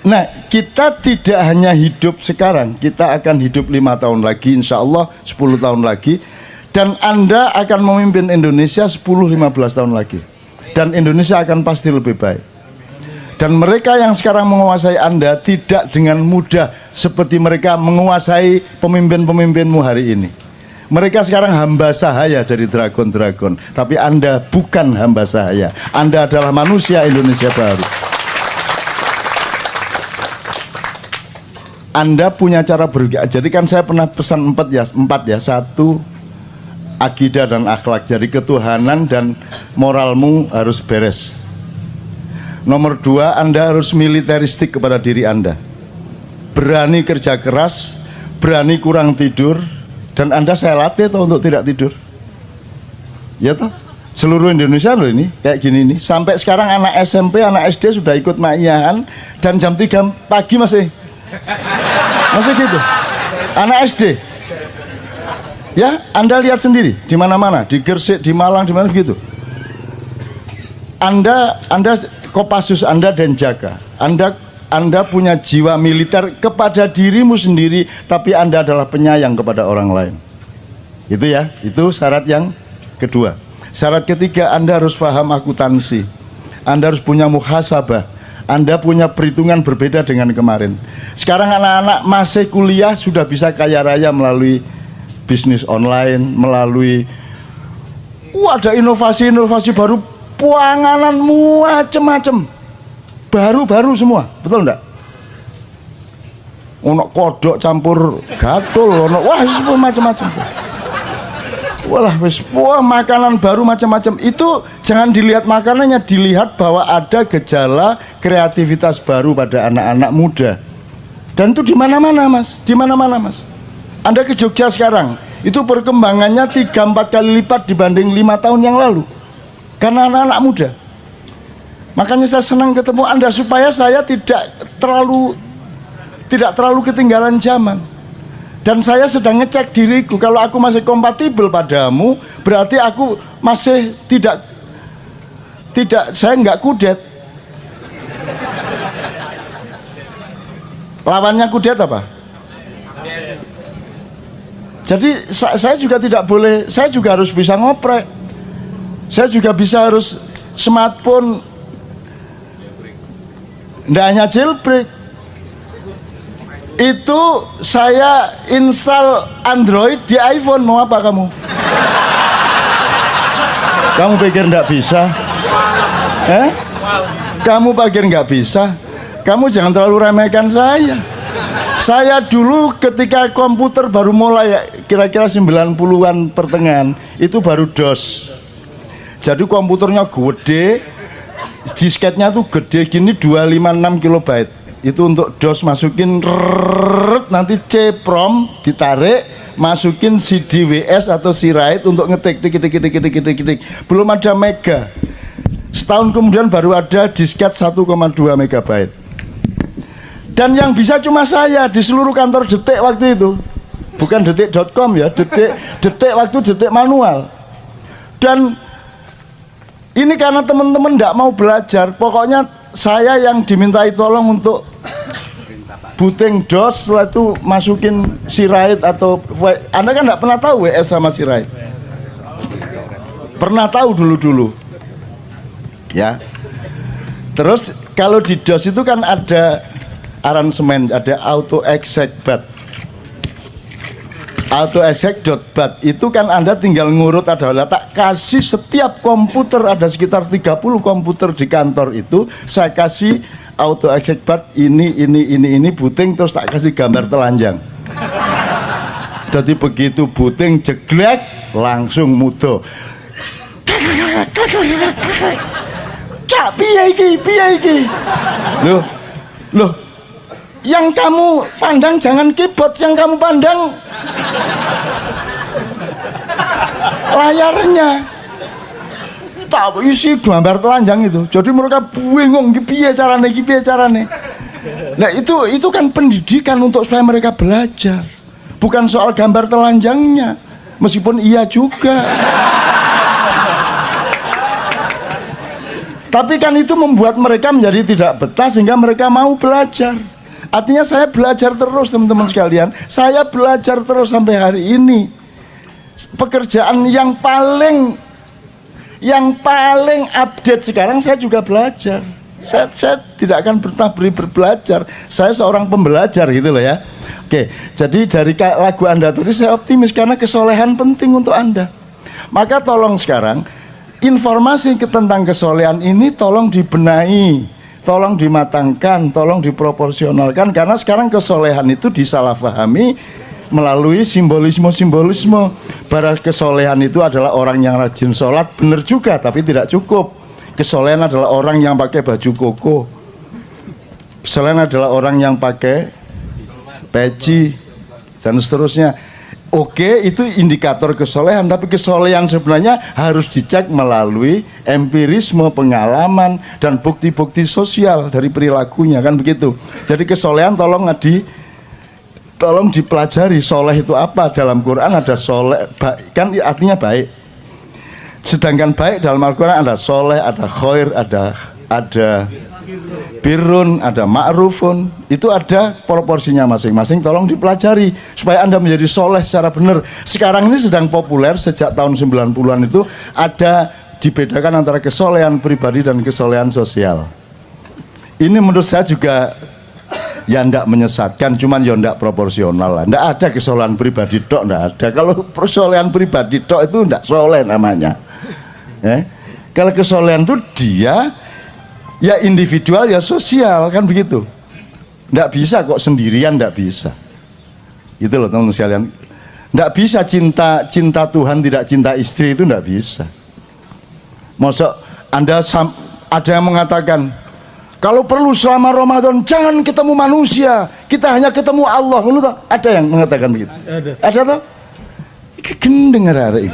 Nah, kita tidak hanya hidup sekarang, kita akan hidup 5 tahun lagi, insya Allah 10 tahun lagi. Dan Anda akan memimpin Indonesia 10-15 tahun lagi. Dan Indonesia akan pasti lebih baik. Dan mereka yang sekarang menguasai Anda tidak dengan mudah seperti mereka menguasai pemimpin-pemimpinmu hari ini. Mereka sekarang hamba sahaya dari dragon-dragon. Tapi Anda bukan hamba sahaya. Anda adalah manusia Indonesia baru. Anda punya cara berpikir. Jadi kan saya pernah pesan 4 ya. 1, akidah dan akhlak. Jadi ketuhanan dan moralmu harus beres. Nomor 2, Anda harus militeristik kepada diri Anda. Berani kerja keras, berani kurang tidur. Dan Anda saya latih toh untuk tidak tidur. Ya toh? Seluruh Indonesia loh ini kayak gini nih. Sampai sekarang anak SMP, anak SD sudah ikut ma'iyahan. Dan jam 3 pagi masih gitu. Anak SD. Ya, Anda lihat sendiri di mana-mana, di Gresik, di Malang, di mana begitu. Anda Kopassus, Anda Denjaka. Anda punya jiwa militer kepada dirimu sendiri, tapi Anda adalah penyayang kepada orang lain. Itu ya, itu syarat yang kedua. Syarat ketiga, Anda harus paham akuntansi. Anda harus punya muhasabah. Anda punya perhitungan berbeda dengan kemarin. Sekarang anak-anak masih kuliah sudah bisa kaya raya melalui bisnis online, melalui ada inovasi-inovasi baru, panganan macam-macam. Baru-baru semua, betul enggak? Ono kodok campur gatul, ono wah semua macam-macam. Wah, makanan baru macam-macam. Itu jangan dilihat makanannya, dilihat bahwa ada gejala kreativitas baru pada anak-anak muda. Dan itu di mana-mana, Mas. Di mana-mana, Mas. Anda ke Jogja sekarang, itu perkembangannya 3-4 kali lipat dibanding 5 tahun yang lalu. Karena anak-anak muda. Makanya saya senang ketemu Anda supaya saya tidak terlalu ketinggalan zaman. Dan saya sedang ngecek diriku, kalau aku masih kompatibel padamu, berarti aku masih tidak saya nggak kudet. Lawannya kudet apa? Jadi saya juga tidak boleh, saya juga harus bisa ngoprek. Saya juga harus smartphone. Nggak hanya jailbreak. Itu saya install Android di iPhone. Mau apa kamu? Kamu pikir nggak bisa? Kamu pikir nggak bisa? Kamu jangan terlalu remehkan saya. Saya dulu ketika komputer baru mulai, kira-kira 90-an pertengahan, itu baru DOS. Jadi komputernya gede, disketnya tuh gede gini, 256 kilobyte. Itu untuk DOS, masukin nanti C-prom ditarik, masukin CD WS atau C-write untuk ngetik tik. Belum ada mega. Setahun kemudian baru ada disket 1,2 megabyte. Dan yang bisa cuma saya di seluruh kantor Detik waktu itu. Bukan detik.com ya, detik waktu detik manual. Dan ini karena teman-teman enggak mau belajar, pokoknya saya yang dimintai tolong untuk booting DOS, setelah itu masukin C-write atau Anda kan nggak pernah tahu WS sama C-write. Pernah tahu dulu ya. Terus kalau di DOS itu kan ada aransemen, ada auto exec.bat. Auto exec.bat itu kan Anda tinggal ngurut, ada tak kasih setiap komputer, ada sekitar 30 komputer di kantor itu, saya kasih auto exec.bat ini booting, terus tak kasih gambar telanjang. Jadi begitu booting jeglek langsung mudo. Cak piye iki? Loh. Yang kamu pandang jangan keyboard, yang kamu pandang layarnya. Tak isi gambar telanjang itu. Jadi mereka bingung piye carane. Nah itu kan pendidikan untuk supaya mereka belajar. Bukan soal gambar telanjangnya. Meskipun iya juga. Tapi kan itu membuat mereka menjadi tidak betah sehingga mereka mau belajar. Artinya saya belajar terus, teman-teman sekalian. Saya belajar terus sampai hari ini. Pekerjaan yang paling update sekarang saya juga belajar. Saya tidak akan pernah belajar. Saya seorang pembelajar gitu loh ya. Oke, jadi dari lagu Anda tadi saya optimis karena kesolehan penting untuk Anda. Maka tolong sekarang informasi tentang kesolehan ini tolong dibenahi, tolong dimatangkan, tolong diproporsionalkan, karena sekarang kesolehan itu disalahpahami melalui simbolisme. Bahwa kesolehan itu adalah orang yang rajin sholat, benar juga, tapi tidak cukup. Kesolehan adalah orang yang pakai baju koko. Kesolehan adalah orang yang pakai peci dan seterusnya. Oke, itu indikator kesolehan, tapi kesolehan sebenarnya harus dicek melalui empirisme, pengalaman, dan bukti-bukti sosial dari perilakunya, kan begitu. Jadi kesolehan tolong dipelajari. Soleh itu apa? Dalam Quran ada soleh, kan artinya baik. Sedangkan baik dalam Al-Quran ada soleh, ada khair, ada birrun, ada ma'rufun. Itu ada proporsinya masing-masing, tolong dipelajari supaya Anda menjadi soleh secara benar. Sekarang ini sedang populer sejak tahun 90-an itu ada dibedakan antara kesolehan pribadi dan kesolehan sosial. Ini menurut saya juga ya ndak menyesatkan, cuman ya ndak proporsional lah. Ndak ada kesalahan pribadi tok, ndak ada. Kalau kesalahan pribadi tok itu ndak soleh namanya. Kalau kesolehan itu dia ya individual ya sosial kan begitu. Ndak bisa kok sendirian, ndak bisa. Gitu loh teman-teman sekalian. Ndak bisa cinta Tuhan tidak cinta istri, itu ndak bisa. Masa ada yang mengatakan kalau perlu selama Ramadan jangan ketemu manusia, kita hanya ketemu Allah. Ada yang mengatakan begitu? Ada toh? Gendeng arek.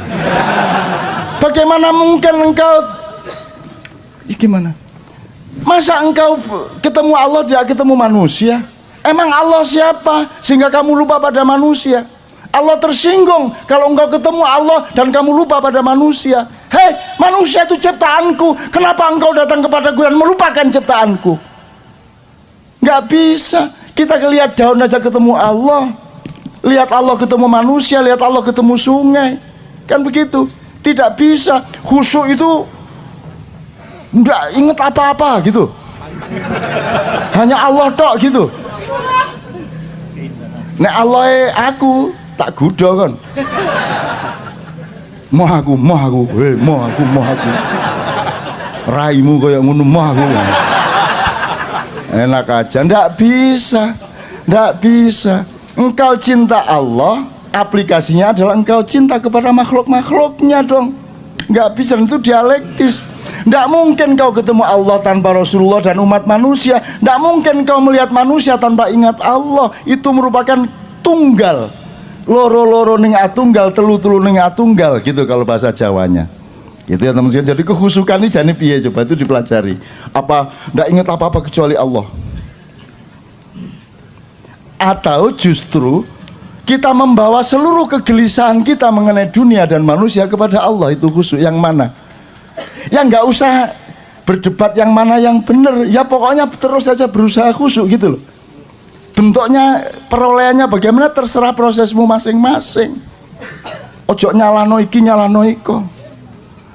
Bagaimana mungkin engkau gimana? Masa engkau ketemu Allah tidak ketemu manusia? Emang Allah siapa sehingga kamu lupa pada manusia? Allah tersinggung kalau engkau ketemu Allah dan kamu lupa pada manusia. Hei, manusia itu ciptaanku, kenapa engkau datang kepadaku dan melupakan ciptaanku? Nggak bisa. Kita lihat daun aja ketemu Allah, lihat Allah ketemu manusia, lihat Allah ketemu sungai, kan begitu. Tidak bisa. Khusyuk itu nggak inget apa-apa gitu, hanya Allah tok gitu. Nek Allah aku tak gudo kan. Moh aku. Raimu kaya ngono moh aku. Enak aja, ndak bisa. Engkau cinta Allah, aplikasinya adalah engkau cinta kepada makhluk-makhluknya dong. Nggak bisa, itu dialektis. Nggak mungkin kau ketemu Allah tanpa Rasulullah dan umat manusia. Nggak mungkin kau melihat manusia tanpa ingat Allah. Itu merupakan tunggal. Loro-loro ning atunggal, telu-telu ning atunggal gitu kalau bahasa Jawanya. Gitu ya teman-teman. Jadi kehusukan ini jane piye, coba itu dipelajari. Apa ndak ingat apa-apa kecuali Allah? Atau justru kita membawa seluruh kegelisahan kita mengenai dunia dan manusia kepada Allah, itu khusyuk yang mana? Ya nggak usah berdebat yang mana yang benar. Ya pokoknya terus saja berusaha khusyuk gitu loh. Bentuknya, perolehannya bagaimana terserah prosesmu masing-masing. Ojo nyalano iki nyalano iko.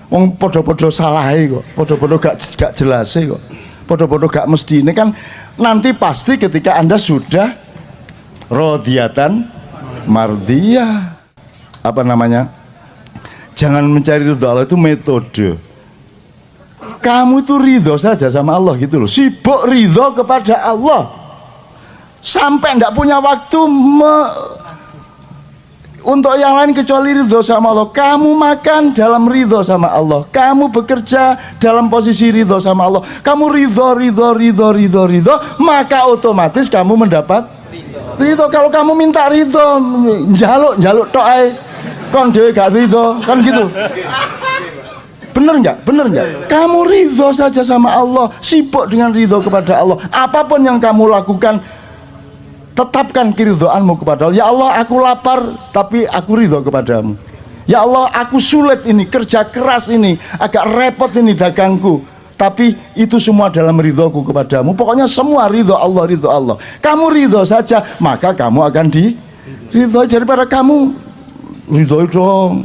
Wong podo-podo salah kok, podo-podo gak jelas kok, podo-podo gak mesti. Ini kan nanti pasti ketika Anda sudah rodiyatan mardiyah, apa namanya? Jangan mencari ridho Allah, itu metode. Kamu itu ridho saja sama Allah gitu loh. Sibuk ridho kepada Allah. Sampai ndak punya waktu untuk yang lain kecuali ridho sama Allah. Kamu makan dalam ridho sama Allah, kamu bekerja dalam posisi ridho sama Allah, kamu ridho, maka otomatis kamu mendapat ridho. Kalau kamu minta ridho, njaluk tok ae, kon dhewe gak ridho, kan gitu. Bener nggak? Kamu ridho saja sama Allah, sibuk dengan ridho kepada Allah. Apapun yang kamu lakukan, tetapkan keridhoanmu kepada Allah. Ya Allah, aku lapar tapi aku ridho kepadamu. Ya Allah, aku sulit ini, kerja keras ini, agak repot ini dagangku, tapi itu semua dalam ridhoku kepadamu. Pokoknya semua ridho Allah. Kamu ridho saja, maka kamu akan diridhoi. Daripada kamu ridhoi dong,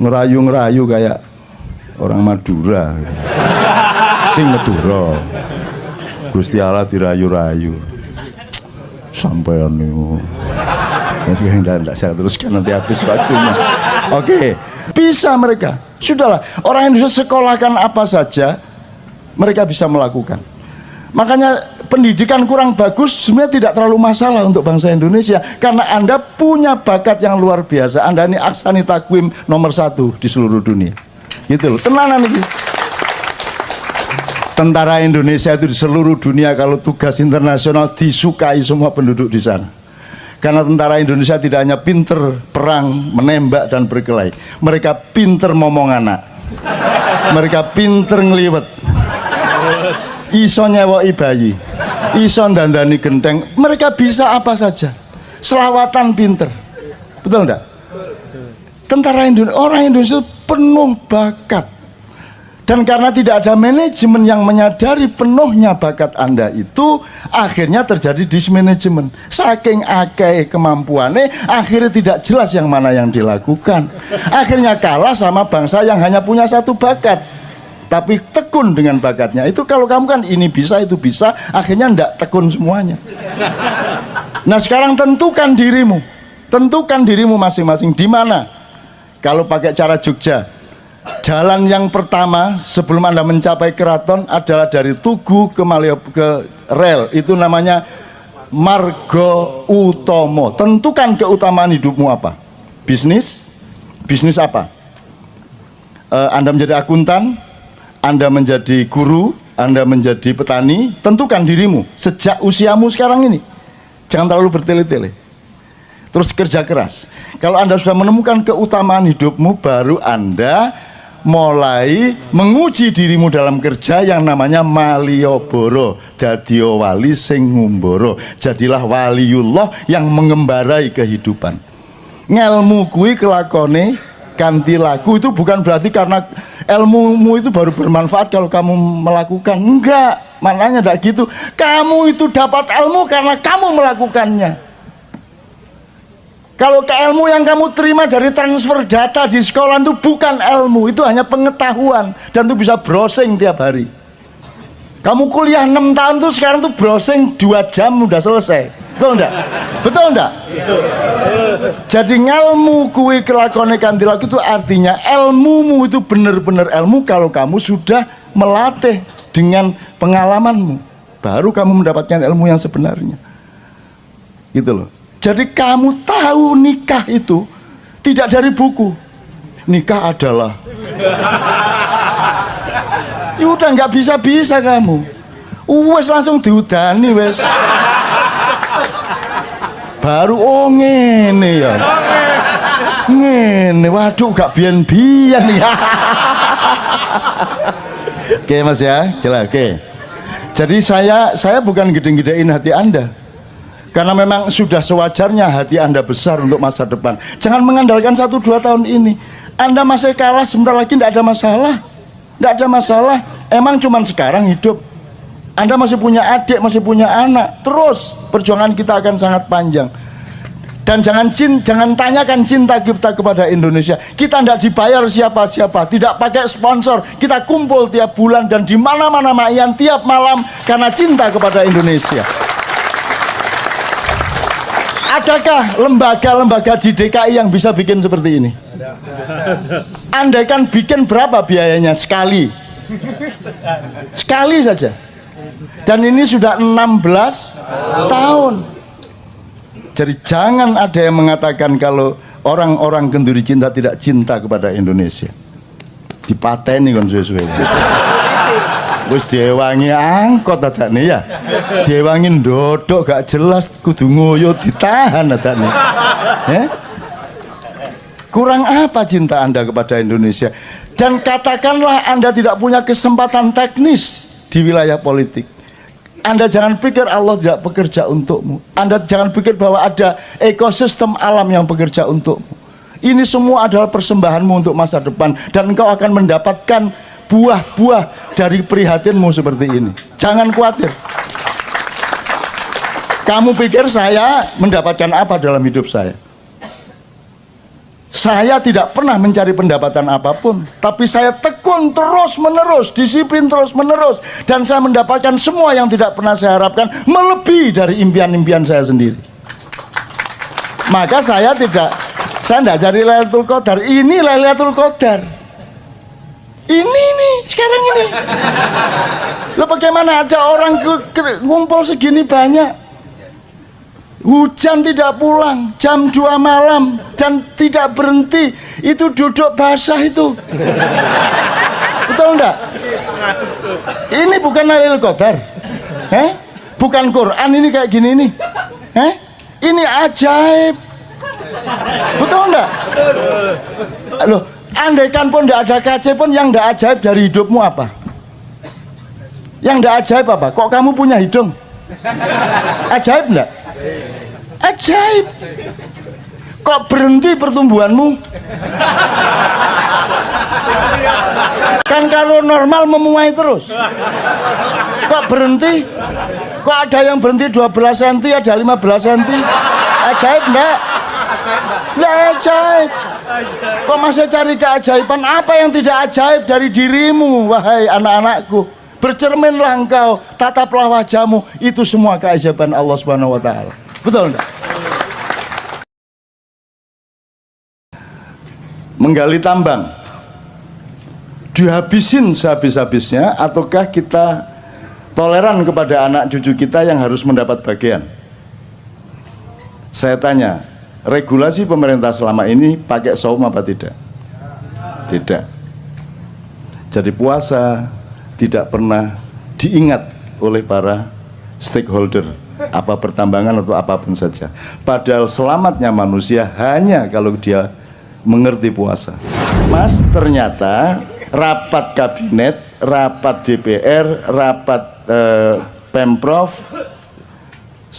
ngerayu kayak orang Madura. Sing Madura, Gusti Allah dirayu-rayu. Sampean niku. Ndak saya teruskan, nanti habis waktunya. Oke, bisa mereka. Sudahlah, orang Indonesia sekolahkan apa saja mereka bisa melakukan. Makanya pendidikan kurang bagus sebenarnya tidak terlalu masalah untuk bangsa Indonesia, karena Anda punya bakat yang luar biasa. Anda ini aksani takwim nomor 1 di seluruh dunia. Gitu loh, tenanan ini. Tentara Indonesia itu di seluruh dunia kalau tugas internasional disukai semua penduduk di sana. Karena tentara Indonesia tidak hanya pinter perang, menembak dan berkelahi, mereka pinter ngomong anak, mereka pinter ngeliwet, iso nyewoi bayi, iso dandani genteng, mereka bisa apa saja, selawatan pinter, betul enggak? Tentara Indonesia, orang Indonesia penuh bakat. Dan karena tidak ada manajemen yang menyadari penuhnya bakat Anda itu, akhirnya terjadi dismanajemen. Saking akeh kemampuannya, akhirnya tidak jelas yang mana yang dilakukan. Akhirnya kalah sama bangsa yang hanya punya satu bakat, tapi tekun dengan bakatnya. Itu kalau kamu kan ini bisa, itu bisa, akhirnya ndak tekun semuanya. Nah sekarang tentukan dirimu masing-masing di mana. Kalau pakai cara Jogja, jalan yang pertama sebelum Anda mencapai keraton adalah dari Tugu ke ke rel. Itu namanya marga utama. Tentukan keutamaan hidupmu apa. Bisnis apa? Anda menjadi akuntan, Anda menjadi guru, Anda menjadi petani. Tentukan dirimu sejak usiamu sekarang ini. Jangan terlalu bertele-tele. Terus kerja keras. Kalau Anda sudah menemukan keutamaan hidupmu, baru Anda mulai menguji dirimu dalam kerja yang namanya maliyoboro, dadio wali sing ngumboro. Jadilah waliullah yang mengembarai kehidupan. Ngelmu kui kelakone ganti laku. Itu bukan berarti karena ilmumu itu baru bermanfaat kalau kamu melakukan. Enggak, maknanya enggak gitu. Kamu itu dapat ilmu karena kamu melakukannya. Kalau ilmu yang kamu terima dari transfer data di sekolah itu bukan ilmu, itu hanya pengetahuan, dan itu bisa browsing tiap hari. Kamu kuliah 6 tahun tuh sekarang tuh browsing 2 jam udah selesai. Betul enggak? Betul enggak? Jadi ngelmu kui kelakone kanthi laku itu artinya ilmumu itu benar-benar ilmu kalau kamu sudah melatih dengan pengalamanmu. Baru kamu mendapatkan ilmu yang sebenarnya. Gitu loh. Jadi kamu tahu nikah itu tidak dari buku. Nikah adalah. Ya udah nggak bisa kamu. Wes langsung diudani wes. Baru oh ngene ya. Ngene, waduh gak biyen-biyen ya. Oke Mas ya, jelas oke. Jadi saya bukan gede-gedein hati Anda. Karena memang sudah sewajarnya hati Anda besar untuk masa depan. Jangan mengandalkan 1-2 tahun ini. Anda masih kalah, sebentar lagi tidak ada masalah. Tidak ada masalah. Emang cuman sekarang hidup. Anda masih punya adik, masih punya anak. Terus perjuangan kita akan sangat panjang. Dan jangan tanyakan cinta kita kepada Indonesia. Kita tidak dibayar siapa-siapa, tidak pakai sponsor. Kita kumpul tiap bulan dan di mana-mana mayan tiap malam karena cinta kepada Indonesia. Adakah lembaga-lembaga di DKI yang bisa bikin seperti ini? Andaikan bikin berapa biayanya sekali? Sekali saja. Dan ini sudah 16 tahun. Jadi jangan ada yang mengatakan kalau orang-orang Kenduri Cinta tidak cinta kepada Indonesia. Dipateni kon suwe-suwe. Wis diewangi angkot adane ya. Diewangi ndodok gak jelas kudu ngoyo ditahan adane. Kurang apa cinta Anda kepada Indonesia? Dan katakanlah Anda tidak punya kesempatan teknis di wilayah politik. Anda jangan pikir Allah tidak bekerja untukmu. Anda jangan pikir bahwa ada ekosistem alam yang bekerja untukmu. Ini semua adalah persembahanmu untuk masa depan. Dan engkau akan mendapatkan buah-buah dari prihatinmu seperti ini. Jangan khawatir. Kamu pikir saya mendapatkan apa dalam hidup saya? Saya tidak pernah mencari pendapatan apapun, tapi saya tekun terus menerus, disiplin terus menerus, dan saya mendapatkan semua yang tidak pernah saya harapkan, melebihi dari impian-impian saya sendiri. Maka saya tidak cari Lailatul Qadar. Ini Lailatul Qadar. Ini nih sekarang ini. Loh bagaimana ada orang ngumpul segini banyak? Hujan tidak pulang, jam 2 malam dan tidak berhenti. Itu duduk basah itu. Betul enggak? Ini bukan Lailatul Qadar. Bukan Quran ini kayak gini nih. Ini ajaib. Betul enggak? Loh, andaikan pun enggak ada KC pun yang enggak ajaib dari hidupmu apa? Yang enggak ajaib apa? Kok kamu punya hidung? Ajaib enggak? Ajaib. Kok berhenti pertumbuhanmu? Kan karo normal memuai terus. Kok berhenti? Kok ada yang berhenti 12 cm, ada 15 cm? Ajaib enggak? Enggak ajaib. Kok masih cari keajaiban? Apa yang tidak ajaib dari dirimu, wahai anak-anakku? Bercerminlah engkau, tataplah wajahmu. Itu semua keajaiban Allah Subhanahu wa taala. Betul enggak? Menggali tambang dihabisin sehabis-habisnya, ataukah kita toleran kepada anak cucu kita yang harus mendapat bagian? Saya tanya, regulasi pemerintah selama ini pakai saum apa tidak? Tidak. Jadi puasa tidak pernah diingat oleh para stakeholder, apa pertambangan atau apapun saja. Padahal selamatnya manusia hanya kalau dia mengerti puasa. Mas, ternyata rapat kabinet, rapat DPR, rapat Pemprov,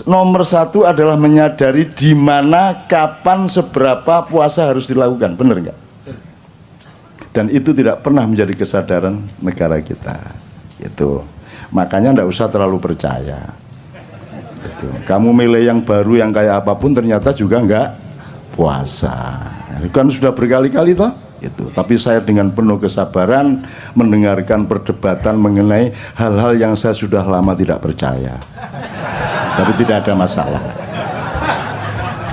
nomor satu adalah menyadari di mana, kapan, seberapa puasa harus dilakukan. Benar nggak? Dan itu tidak pernah menjadi kesadaran negara kita. Itu makanya nggak usah terlalu percaya. Itu. Kamu milih yang baru yang kayak apapun ternyata juga nggak puasa. Kan sudah berkali-kali toh. Itu. Tapi saya dengan penuh kesabaran mendengarkan perdebatan mengenai hal-hal yang saya sudah lama tidak percaya. Tapi tidak ada masalah.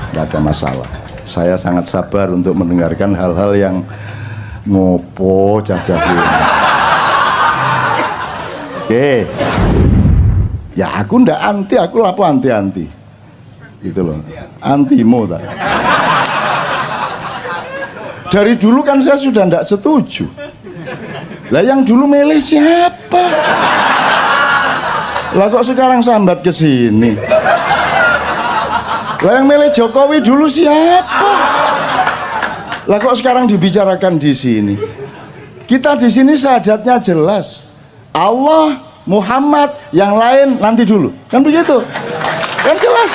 Tidak ada masalah. Saya sangat sabar untuk mendengarkan hal-hal yang ngopo jaga-jaga. Oke. Ya aku ndak anti, aku lapo anti-anti. Gitu loh. Antimo tak. Dari dulu kan saya sudah ndak setuju. Lah yang dulu milih siapa? Lah kok sekarang sambat ke sini? Lah yang milih Jokowi dulu siapa? Lah kok sekarang dibicarakan di sini? Kita di sini syahadatnya jelas. Allah, Muhammad, yang lain nanti dulu. Kan begitu? Kan jelas.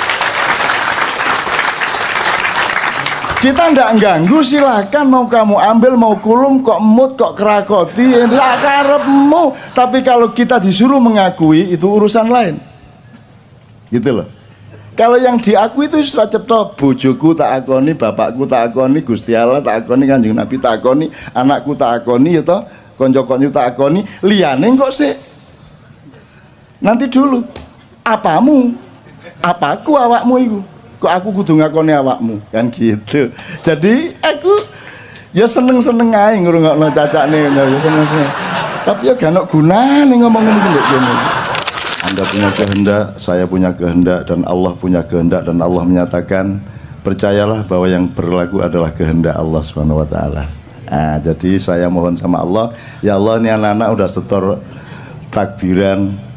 Kita ndak ganggu, silakan mau kamu ambil, mau kulum, kok emut, kok kerakoti, lah karepmu. Tapi kalau kita disuruh mengakui itu urusan lain. Gitu loh. Kalau yang diakui itu sudah cetok, bojoku tak akoni, bapakku tak akoni, Gusti Allah tak akoni, Kanjeng Nabi tak akoni, anakku tak akoni, ya toh, konco-konco tak akoni, liyane kok sih. Nanti dulu. Apamu? Apaku awakmu itu? Kok aku kudu ngakoni awakmu? Kan gitu. Jadi aku ya seneng-seneng ae ngrungokno cacakne, ya seneng-seneng. Tapi ya gak ono gunane ngomongin iki lho kene. Anda punya kehendak, saya punya kehendak, dan Allah punya kehendak, dan Allah menyatakan percayalah bahwa yang berlaku adalah kehendak Allah Subhanahu wa taala. Nah, jadi saya mohon sama Allah, ya Allah ini anak-anak udah setor takbiran.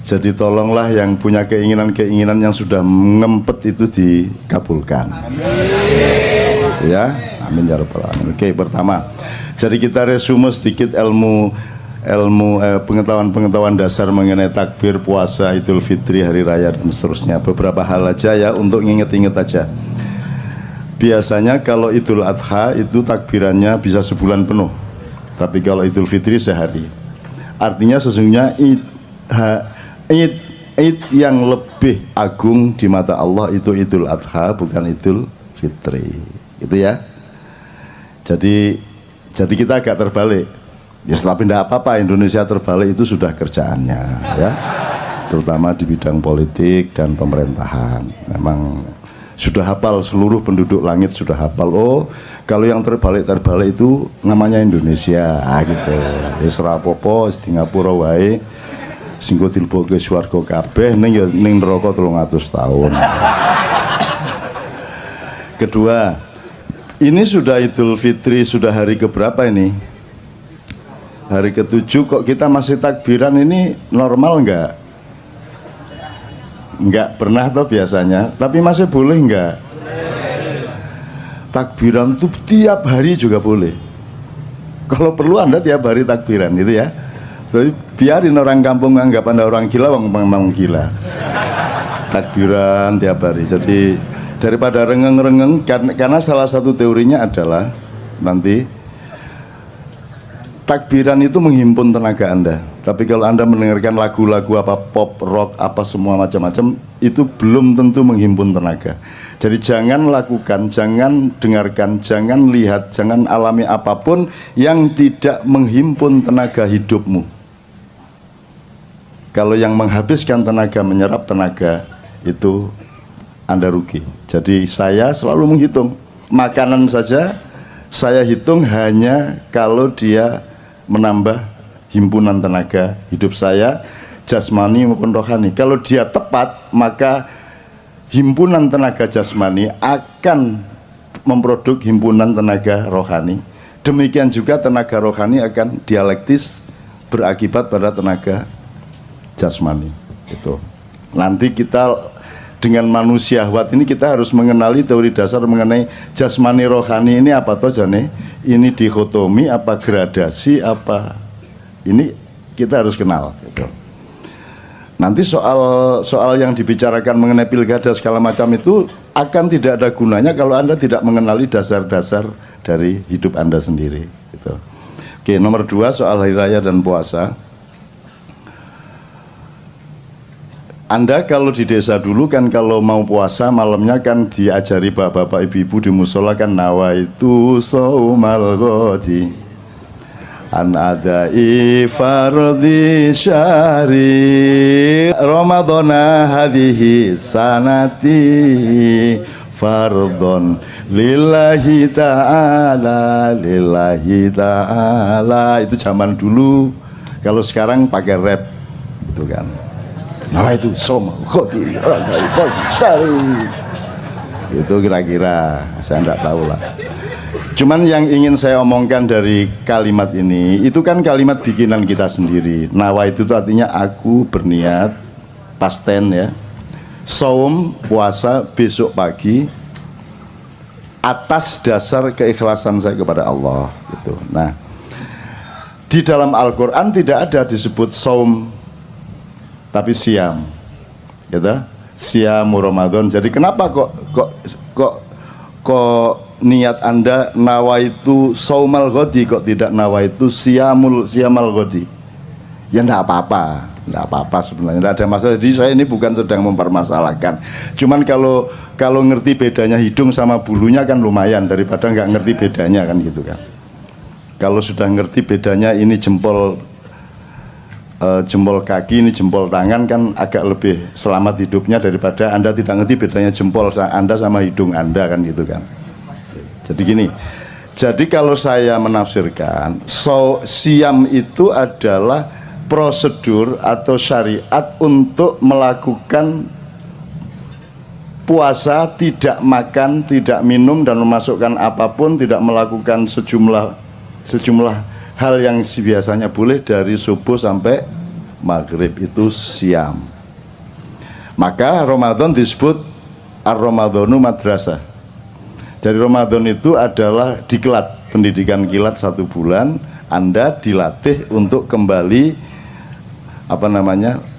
Jadi tolonglah yang punya keinginan-keinginan yang sudah ngempet itu dikabulkan. Amin. Gitu ya. Amin ya rabbal alamin. Oke, pertama. Jadi kita resume sedikit pengetahuan dasar mengenai takbir, puasa, Idul Fitri, hari raya dan seterusnya. Beberapa hal aja ya untuk nginget-inget aja. Biasanya kalau Idul Adha itu takbirannya bisa sebulan penuh. Tapi kalau Idul Fitri sehari. Artinya sesungguhnya Id yang lebih agung di mata Allah itu Idul Adha, bukan Idul Fitri. Itu ya. Jadi kita agak terbalik. Ya setelah pindah apa-apa, Indonesia terbalik itu sudah kerjaannya ya. Terutama di bidang politik dan pemerintahan. Memang sudah hafal, seluruh penduduk langit sudah hafal. Oh, kalau yang terbalik itu namanya Indonesia. Gitu. Wis ora apa-apa, Singapura wae. Sing go dilebokke swarga kabeh ning neraka 300 tahun. Kedua, ini sudah Idul Fitri, sudah hari keberapa ini? Hari ke-7 kok kita masih takbiran, ini normal enggak? Enggak pernah toh biasanya, tapi masih boleh enggak? Takbiran tuh tiap hari juga boleh. Kalau perlu Anda tiap hari takbiran gitu ya. Jadi biarin orang kampung anggap Anda orang gila, memang gila. Takbiran tiap hari. Jadi daripada rengeng-rengeng, karena salah satu teorinya adalah nanti takbiran itu menghimpun tenaga Anda. Tapi kalau Anda mendengarkan lagu-lagu apa pop, rock, apa semua macam-macam, itu belum tentu menghimpun tenaga. Jadi jangan lakukan, jangan dengarkan, jangan lihat, jangan alami apapun yang tidak menghimpun tenaga hidupmu. Kalau yang menghabiskan tenaga, menyerap tenaga, itu Anda rugi. Jadi saya selalu menghitung. Makanan saja saya hitung hanya kalau dia menambah himpunan tenaga hidup saya, jasmani maupun rohani. Kalau dia tepat, maka himpunan tenaga jasmani akan memproduk himpunan tenaga rohani. Demikian juga tenaga rohani akan dialektis berakibat pada tenaga jasmani. Itu. Nanti kita dengan manusia syahwat ini kita harus mengenali teori dasar mengenai jasmani rohani ini apa toh jane? Ini dikotomi apa gradasi apa? Ini kita harus kenal gitu. Nanti soal yang dibicarakan mengenai pilkada segala macam itu akan tidak ada gunanya kalau Anda tidak mengenali dasar-dasar dari hidup Anda sendiri gitu. Oke, nomor 2 soal hari raya dan puasa. Anda kalau di desa dulu kan kalau mau puasa malamnya kan diajari bapak-bapak ibu-ibu di musola kan nawaitu saumal ghadi an adai fardhi syahri ramadhana hadhihi sanati fardhon lillahi ta'ala itu zaman dulu. Kalau sekarang pakai rap itu kan. Nah itu som khoti itu kira-kira saya tidak tahu lah. Cuman yang ingin saya omongkan dari kalimat ini itu kan kalimat bikinan kita sendiri. Nawa itu artinya aku berniat, pasten ya, saum puasa besok pagi atas dasar keikhlasan saya kepada Allah gitu. Nah di dalam Al-Quran tidak ada disebut saum tapi siam, gitu, siam Ramadan. Jadi kenapa kok niat Anda nawaitu saumal ghadi kok tidak nawaitu siamal ghadi? Ya enggak apa-apa sebenarnya, enggak ada masalah. Jadi saya ini bukan sedang mempermasalahkan. Cuman kalau ngerti bedanya hidung sama bulunya kan lumayan daripada nggak ngerti bedanya kan gitu kan. Kalau sudah ngerti bedanya ini jempol kaki ini jempol tangan kan agak lebih selamat hidupnya daripada Anda tidak ngerti bedanya jempol Anda sama hidung Anda kan gitu kan. Jadi gini, jadi kalau saya menafsirkan siam itu adalah prosedur atau syariat untuk melakukan puasa, tidak makan, tidak minum dan memasukkan apapun, tidak melakukan sejumlah hal yang biasanya boleh dari subuh sampai maghrib, itu siam. Maka Ramadan disebut ar-Ramadhanu madrasah. Jadi Ramadan itu adalah diklat, pendidikan kilat 1 bulan. Anda dilatih untuk kembali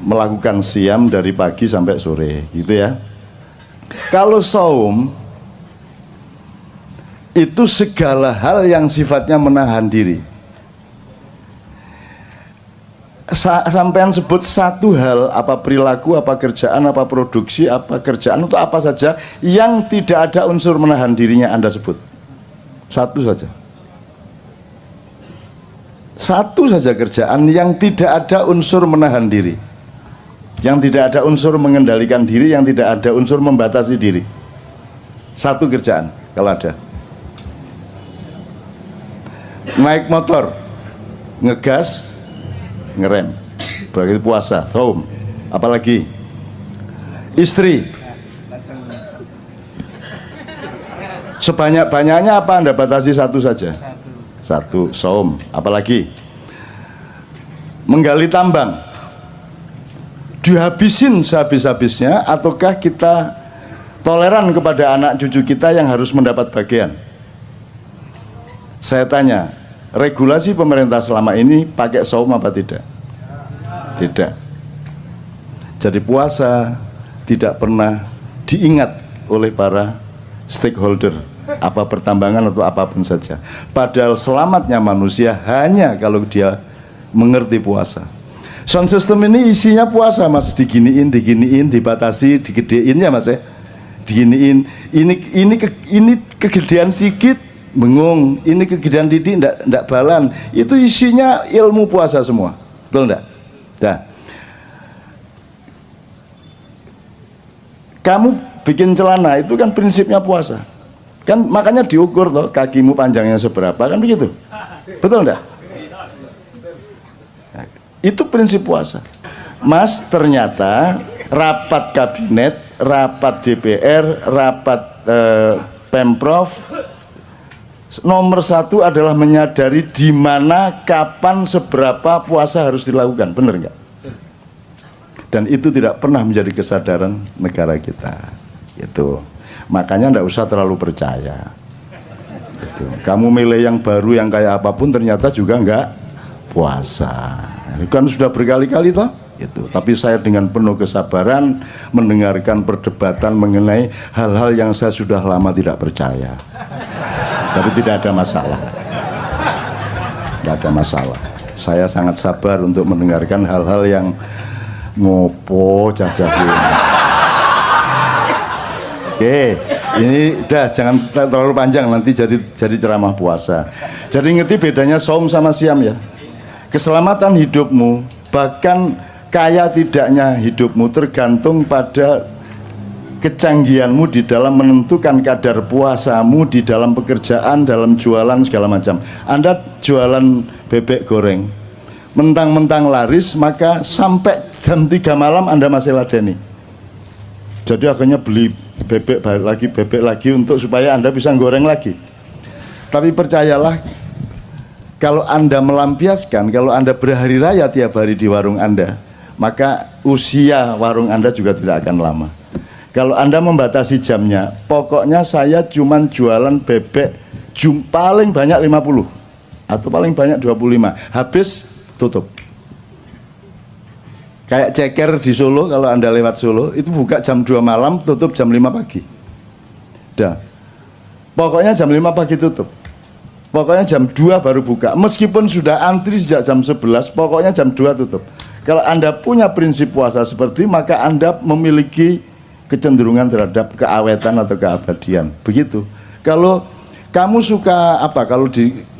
melakukan siam dari pagi sampai sore gitu ya. Kalau saum itu segala hal yang sifatnya menahan diri. Sampean sebut satu hal, apa perilaku, apa kerjaan, apa produksi, apa kerjaan untuk apa saja yang tidak ada unsur menahan dirinya Anda sebut. Satu saja kerjaan yang tidak ada unsur menahan diri, yang tidak ada unsur mengendalikan diri, yang tidak ada unsur membatasi diri. Satu kerjaan kalau ada. Naik motor, ngegas, ngerem, berarti puasa, saum. Apalagi istri, sebanyak-banyaknya apa Anda batasi satu saja? Satu, saum. Apalagi menggali tambang, dihabisin sehabis-habisnya ataukah kita toleran kepada anak cucu kita yang harus mendapat bagian? Saya tanya, regulasi pemerintah selama ini pakai saum apa tidak? Tidak. Jadi puasa tidak pernah diingat oleh para stakeholder apa pertambangan atau apapun saja. Padahal selamatnya manusia hanya kalau dia mengerti puasa. Sound system ini isinya puasa, Mas. Diginiin, dibatasi, digedein ya, Mas ya. Diginiin, ini kegedean dikit bengung, ini kegedean dikit ndak balan. Itu isinya ilmu puasa semua. Betul ndak? Dah. Kamu bikin celana itu kan prinsipnya puasa. Kan makanya diukur toh kakimu panjangnya seberapa, kan begitu. Betul enggak? Nah, itu prinsip puasa. Mas, ternyata rapat kabinet, rapat DPR, rapat Pemprov nomor satu adalah menyadari di mana, kapan, seberapa puasa harus dilakukan. Benar enggak? Dan itu tidak pernah menjadi kesadaran negara kita. Itu makanya ndak usah terlalu percaya. Itu. Kamu milih yang baru yang kayak apapun ternyata juga enggak puasa. Itu kan sudah berkali-kali toh. Itu. Tapi saya dengan penuh kesabaran mendengarkan perdebatan mengenai hal-hal yang saya sudah lama tidak percaya. Tapi tidak ada masalah. Tidak ada masalah. Saya sangat sabar untuk mendengarkan hal-hal yang ngopo cah-cah. Oke, ini udah jangan terlalu panjang, nanti jadi ceramah puasa. Jadi ngerti bedanya saum sama siam ya. Keselamatan hidupmu, bahkan kaya tidaknya hidupmu tergantung pada kecanggihanmu di dalam menentukan kadar puasamu di dalam pekerjaan, dalam jualan segala macam. Anda jualan bebek goreng, mentang-mentang laris, maka sampai jam 3 malam Anda masih ladeni. Jadi akhirnya beli bebek lagi untuk supaya Anda bisa goreng lagi. Tapi percayalah, kalau Anda melampiaskan, kalau Anda berhari raya tiap hari di warung Anda, maka usia warung Anda juga tidak akan lama. Kalau Anda membatasi jamnya, pokoknya saya cuman jualan bebek paling banyak 50 atau paling banyak 25, habis tutup. Kayak ceker di Solo, kalau Anda lewat Solo itu buka jam 2 malam, tutup jam 5 pagi. Dah. Pokoknya jam 5 pagi tutup. Pokoknya jam 2 baru buka. Meskipun sudah antri sejak jam 11, pokoknya jam 2 tutup. Kalau Anda punya prinsip puasa seperti, maka Anda memiliki kecenderungan terhadap keawetan atau keabadian. Begitu. Kalau kamu suka apa? Kalau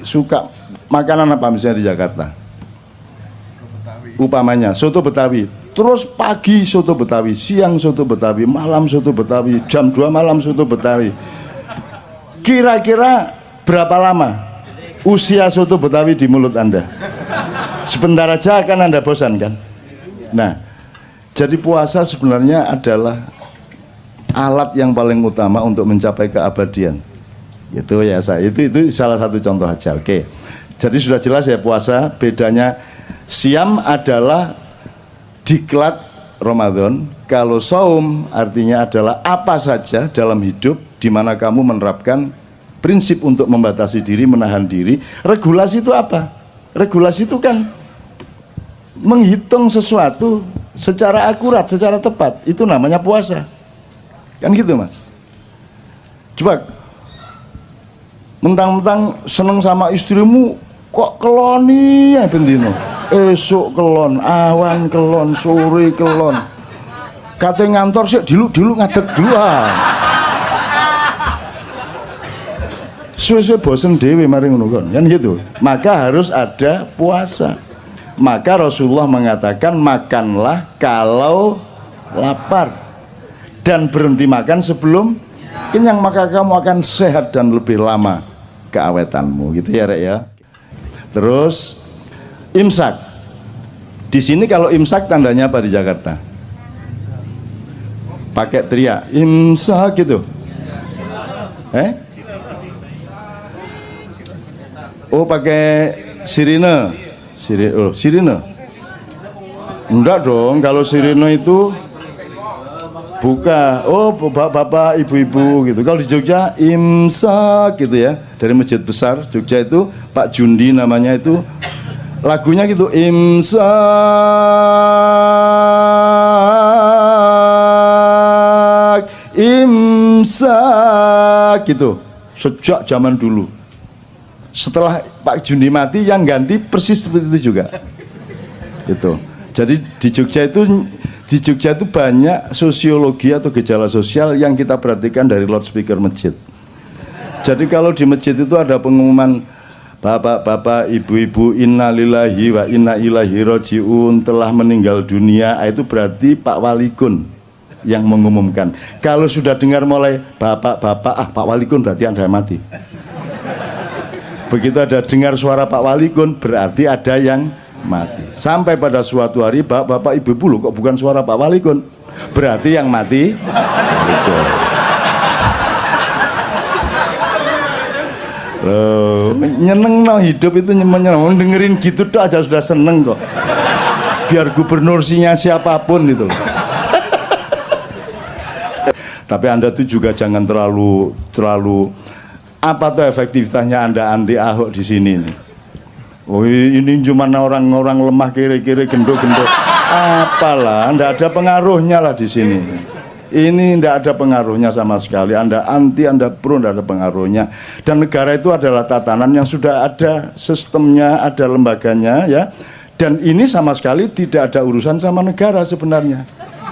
suka makanan apa misalnya di Jakarta? Upamanya soto Betawi, terus pagi soto Betawi, siang soto Betawi, malam soto Betawi, jam 2 malam soto Betawi. Kira-kira berapa lama usia soto Betawi di mulut Anda? Sebentar aja akan Anda bosan kan? Nah, jadi puasa sebenarnya adalah alat yang paling utama untuk mencapai keabadian. Gitu ya, itu salah satu contoh aja. Oke. Jadi sudah jelas ya puasa bedanya. Siam adalah diklat Ramadan. Kalau saum artinya adalah apa saja dalam hidup di mana kamu menerapkan prinsip untuk membatasi diri, menahan diri. Regulasi itu apa? Regulasi itu kan menghitung sesuatu secara akurat, secara tepat. Itu namanya puasa. Kan gitu, Mas. Coba mentang-mentang seneng sama istrimu kok keloni ya bendino. Esok kelon, awan kelon, sore kelon. Kate ngantor sih dilu ngadeg dulu ah. Suwe-suwe bosen dewe mari ngono kan gitu. Maka harus ada puasa. Maka Rasulullah mengatakan makanlah kalau lapar dan berhenti makan sebelum kenyang, maka kamu akan sehat dan lebih lama keawetanmu gitu ya Rek ya. Terus imsak. Di sini kalau imsak tandanya apa di Jakarta? Pakai teriak imsak gitu. Oh pakai sirine. Sirine. Enggak dong, kalau sirine itu buka. Oh bapak ibu-ibu gitu. Kalau di Jogja imsak gitu ya. Dari masjid besar Jogja itu Pak Jundi namanya itu. Lagunya gitu imsak gitu. sejak zaman dulu. Setelah Pak Jundi mati, yang ganti persis seperti itu juga. Itu. Jadi di Jogja itu banyak sosiologi atau gejala sosial yang kita perhatikan dari loudspeaker masjid. Jadi kalau di masjid itu ada pengumuman bapak-bapak, ibu-ibu, innalillahi wa inna ilaihi rajiun telah meninggal dunia, itu berarti Pak Walikun yang mengumumkan. Kalau sudah dengar mulai bapak-bapak, Pak Walikun berarti Anda mati. Begitu ada dengar suara Pak Walikun berarti ada yang mati. Sampai pada suatu hari bapak ibu-ibu loh, kok bukan suara Pak Walikun, berarti yang mati Walikun. Loh, nyeneng no, hidup itu nyeneng. Dengerin gitu tuh aja sudah seneng kok. Biar gubernursinya siapapun itu. Tapi Anda tuh juga jangan terlalu apa tuh efektivitasnya Anda anti Ahok di sini nih. Oh, ini cuma orang-orang lemah kiri-kiri gendut-gendut. Apalah, Anda ada pengaruhnya lah di sini. Ini tidak ada pengaruhnya sama sekali. Anda anti, Anda pro, tidak ada pengaruhnya. Dan negara itu adalah tatanan yang sudah ada sistemnya, ada lembaganya, ya. Dan ini sama sekali tidak ada urusan sama negara sebenarnya.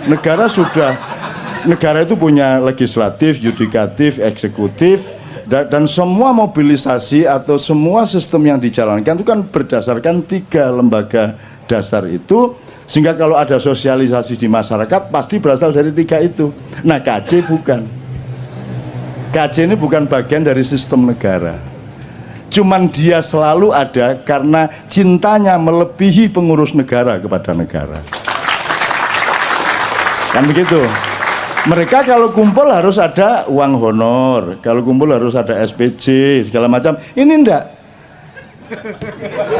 Negara itu punya legislatif, yudikatif, eksekutif, dan semua mobilisasi atau semua sistem yang dijalankan itu kan berdasarkan 3 lembaga dasar itu. Sehingga kalau ada sosialisasi di masyarakat pasti berasal dari 3 itu. Nah, KJ bukan. KJ ini bukan bagian dari sistem negara. Cuman dia selalu ada karena cintanya melebihi pengurus negara kepada negara. Kan begitu. Mereka kalau kumpul harus ada uang honor, kalau kumpul harus ada SPJ segala macam. Ini enggak.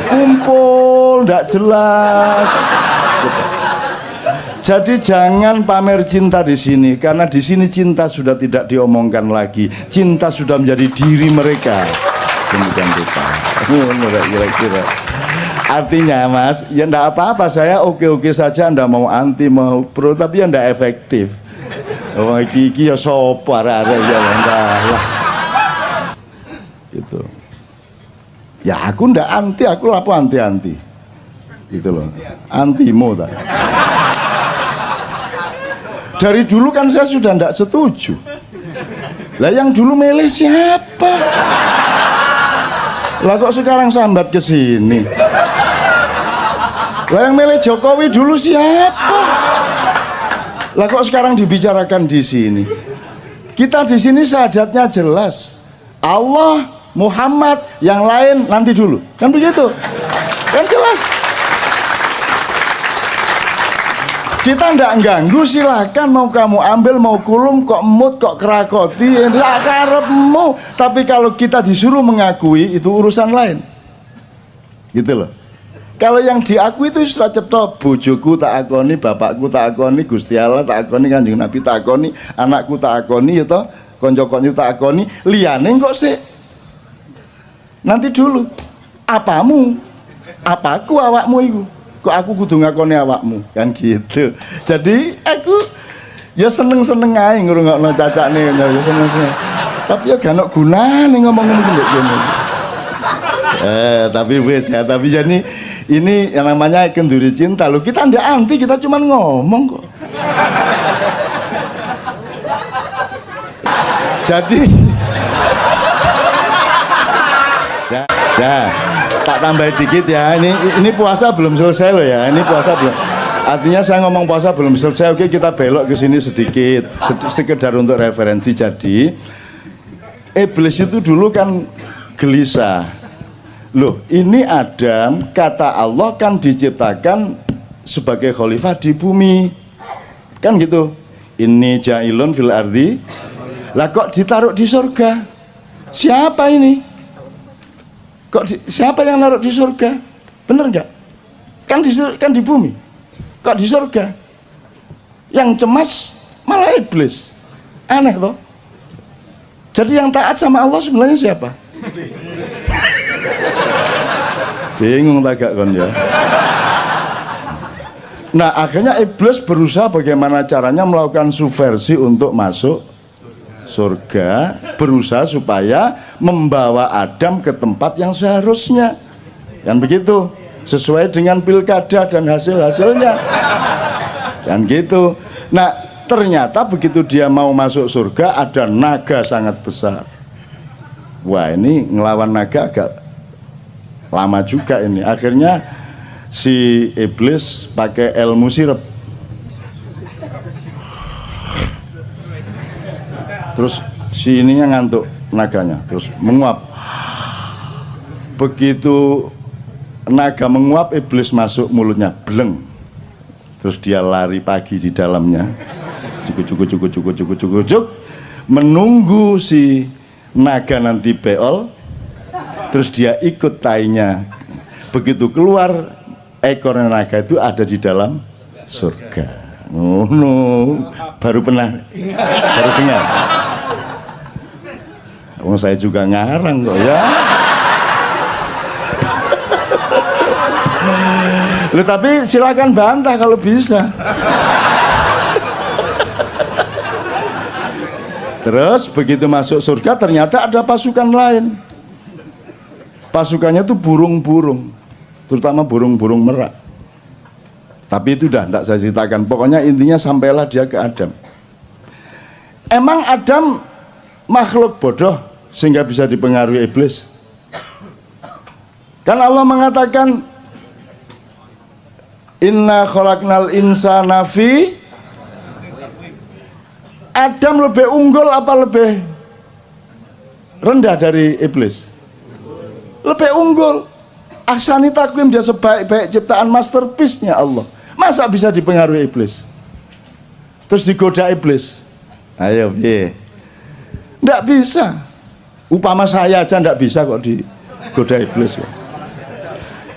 Kumpul enggak jelas. Jadi jangan pamer cinta di sini, karena di sini cinta sudah tidak diomongkan lagi. Cinta sudah menjadi diri mereka. Demikian kita. Kira-kira. Artinya Mas, ya enggak apa-apa, saya oke-oke saja Anda mau anti mau pro, tapi ya enggak efektif. Oh, iki ya sopo arek-arek ya enggak lah. Gitu. Ya aku ndak anti, aku lapo anti-anti. Gitu loh. Antimo tak. Dari dulu kan saya sudah ndak setuju. Lah yang dulu milih siapa? Lah kok sekarang sambat ke sini? Lah yang milih Jokowi dulu siapa? Lah kok sekarang dibicarakan di sini? Kita di sini syahadatnya jelas. Allah, Muhammad, yang lain nanti dulu. Kan begitu? Kan jelas. Kita ndak ganggu, silakan mau kamu ambil, mau kulum, kok emut, kok kerakoti, ya karepmu. Tapi kalau kita disuruh mengakui itu urusan lain. Gitu loh. Kalau yang diakui itu sudah cetok, bojoku tak akoni, bapakku tak akoni, Gusti Allah tak akoni, Kanjeng Nabi tak akoni, anakku tak akoni, ya toh, konco-konco tak akoni, liyane kok sih. Nanti dulu. Apamu? Apaku awakmu itu? Kok aku kudu ngakoni awakmu? Kan gitu. Jadi aku ya seneng-seneng ae ngrungokno cacakne, ya seneng-seneng. Tapi ya gak ono gunane ngomong-ngomong ngene. Tapi wis ya, tapi jadi ini yang namanya kenduri cinta loh. Kita ndak anti, kita cuma ngomong kok. Jadi tak tambah dikit ya. Ini puasa belum selesai loh ya. Ini puasa belum. Artinya saya ngomong puasa belum selesai. Oke, kita belok ke sini sedikit, sekedar untuk referensi. Jadi iblis itu dulu kan gelisah. Loh, ini Adam, kata Allah kan diciptakan sebagai khalifah di bumi. Kan gitu. Inni ja'ilun fil ardi. Lah kok ditaruh di surga? Siapa ini? Siapa yang naruh di surga? Bener nggak? Kan di bumi. Kok di surga? Yang cemas malah iblis. Aneh toh. Jadi yang taat sama Allah sebenarnya siapa? Bingung tak gak kon ya. Nah akhirnya iblis berusaha bagaimana caranya melakukan subversi untuk masuk surga, berusaha supaya membawa Adam ke tempat yang seharusnya. Kan begitu, sesuai dengan pilkada dan hasil-hasilnya. Kan gitu. Nah, ternyata begitu dia mau masuk surga, ada naga sangat besar. Wah, ini ngelawan naga agak lama juga ini. Akhirnya si iblis pakai ilmu sirep. Terus si ininya ngantuk, naganya terus menguap. Begitu naga menguap, iblis masuk mulutnya, bleng. Terus dia lari pagi di dalamnya, cukup, menunggu si naga nanti beol. Terus dia ikut tainya. Begitu keluar, ekor naga itu ada di dalam surga. Oh no, baru dengar. Oh, saya juga ngarang kok ya. Loh, tapi silakan bantah kalau bisa. Terus begitu masuk surga ternyata ada pasukan lain. Pasukannya tuh burung-burung, terutama burung-burung merak. Tapi itu dah tidak saya ceritakan. Pokoknya intinya sampailah dia ke Adam. Emang Adam makhluk bodoh sehingga bisa dipengaruhi iblis? Kan Allah mengatakan inna khalaqnal insana fi. Adam lebih unggul apa lebih rendah dari iblis? Lebih unggul. Ahsani takwim, dia sebaik-baik ciptaan, masterpiece-nya Allah. Masa bisa dipengaruhi iblis? Terus digoda iblis? Ayo, nggak bisa. Upama saya aja nggak bisa kok digoda iblis kok.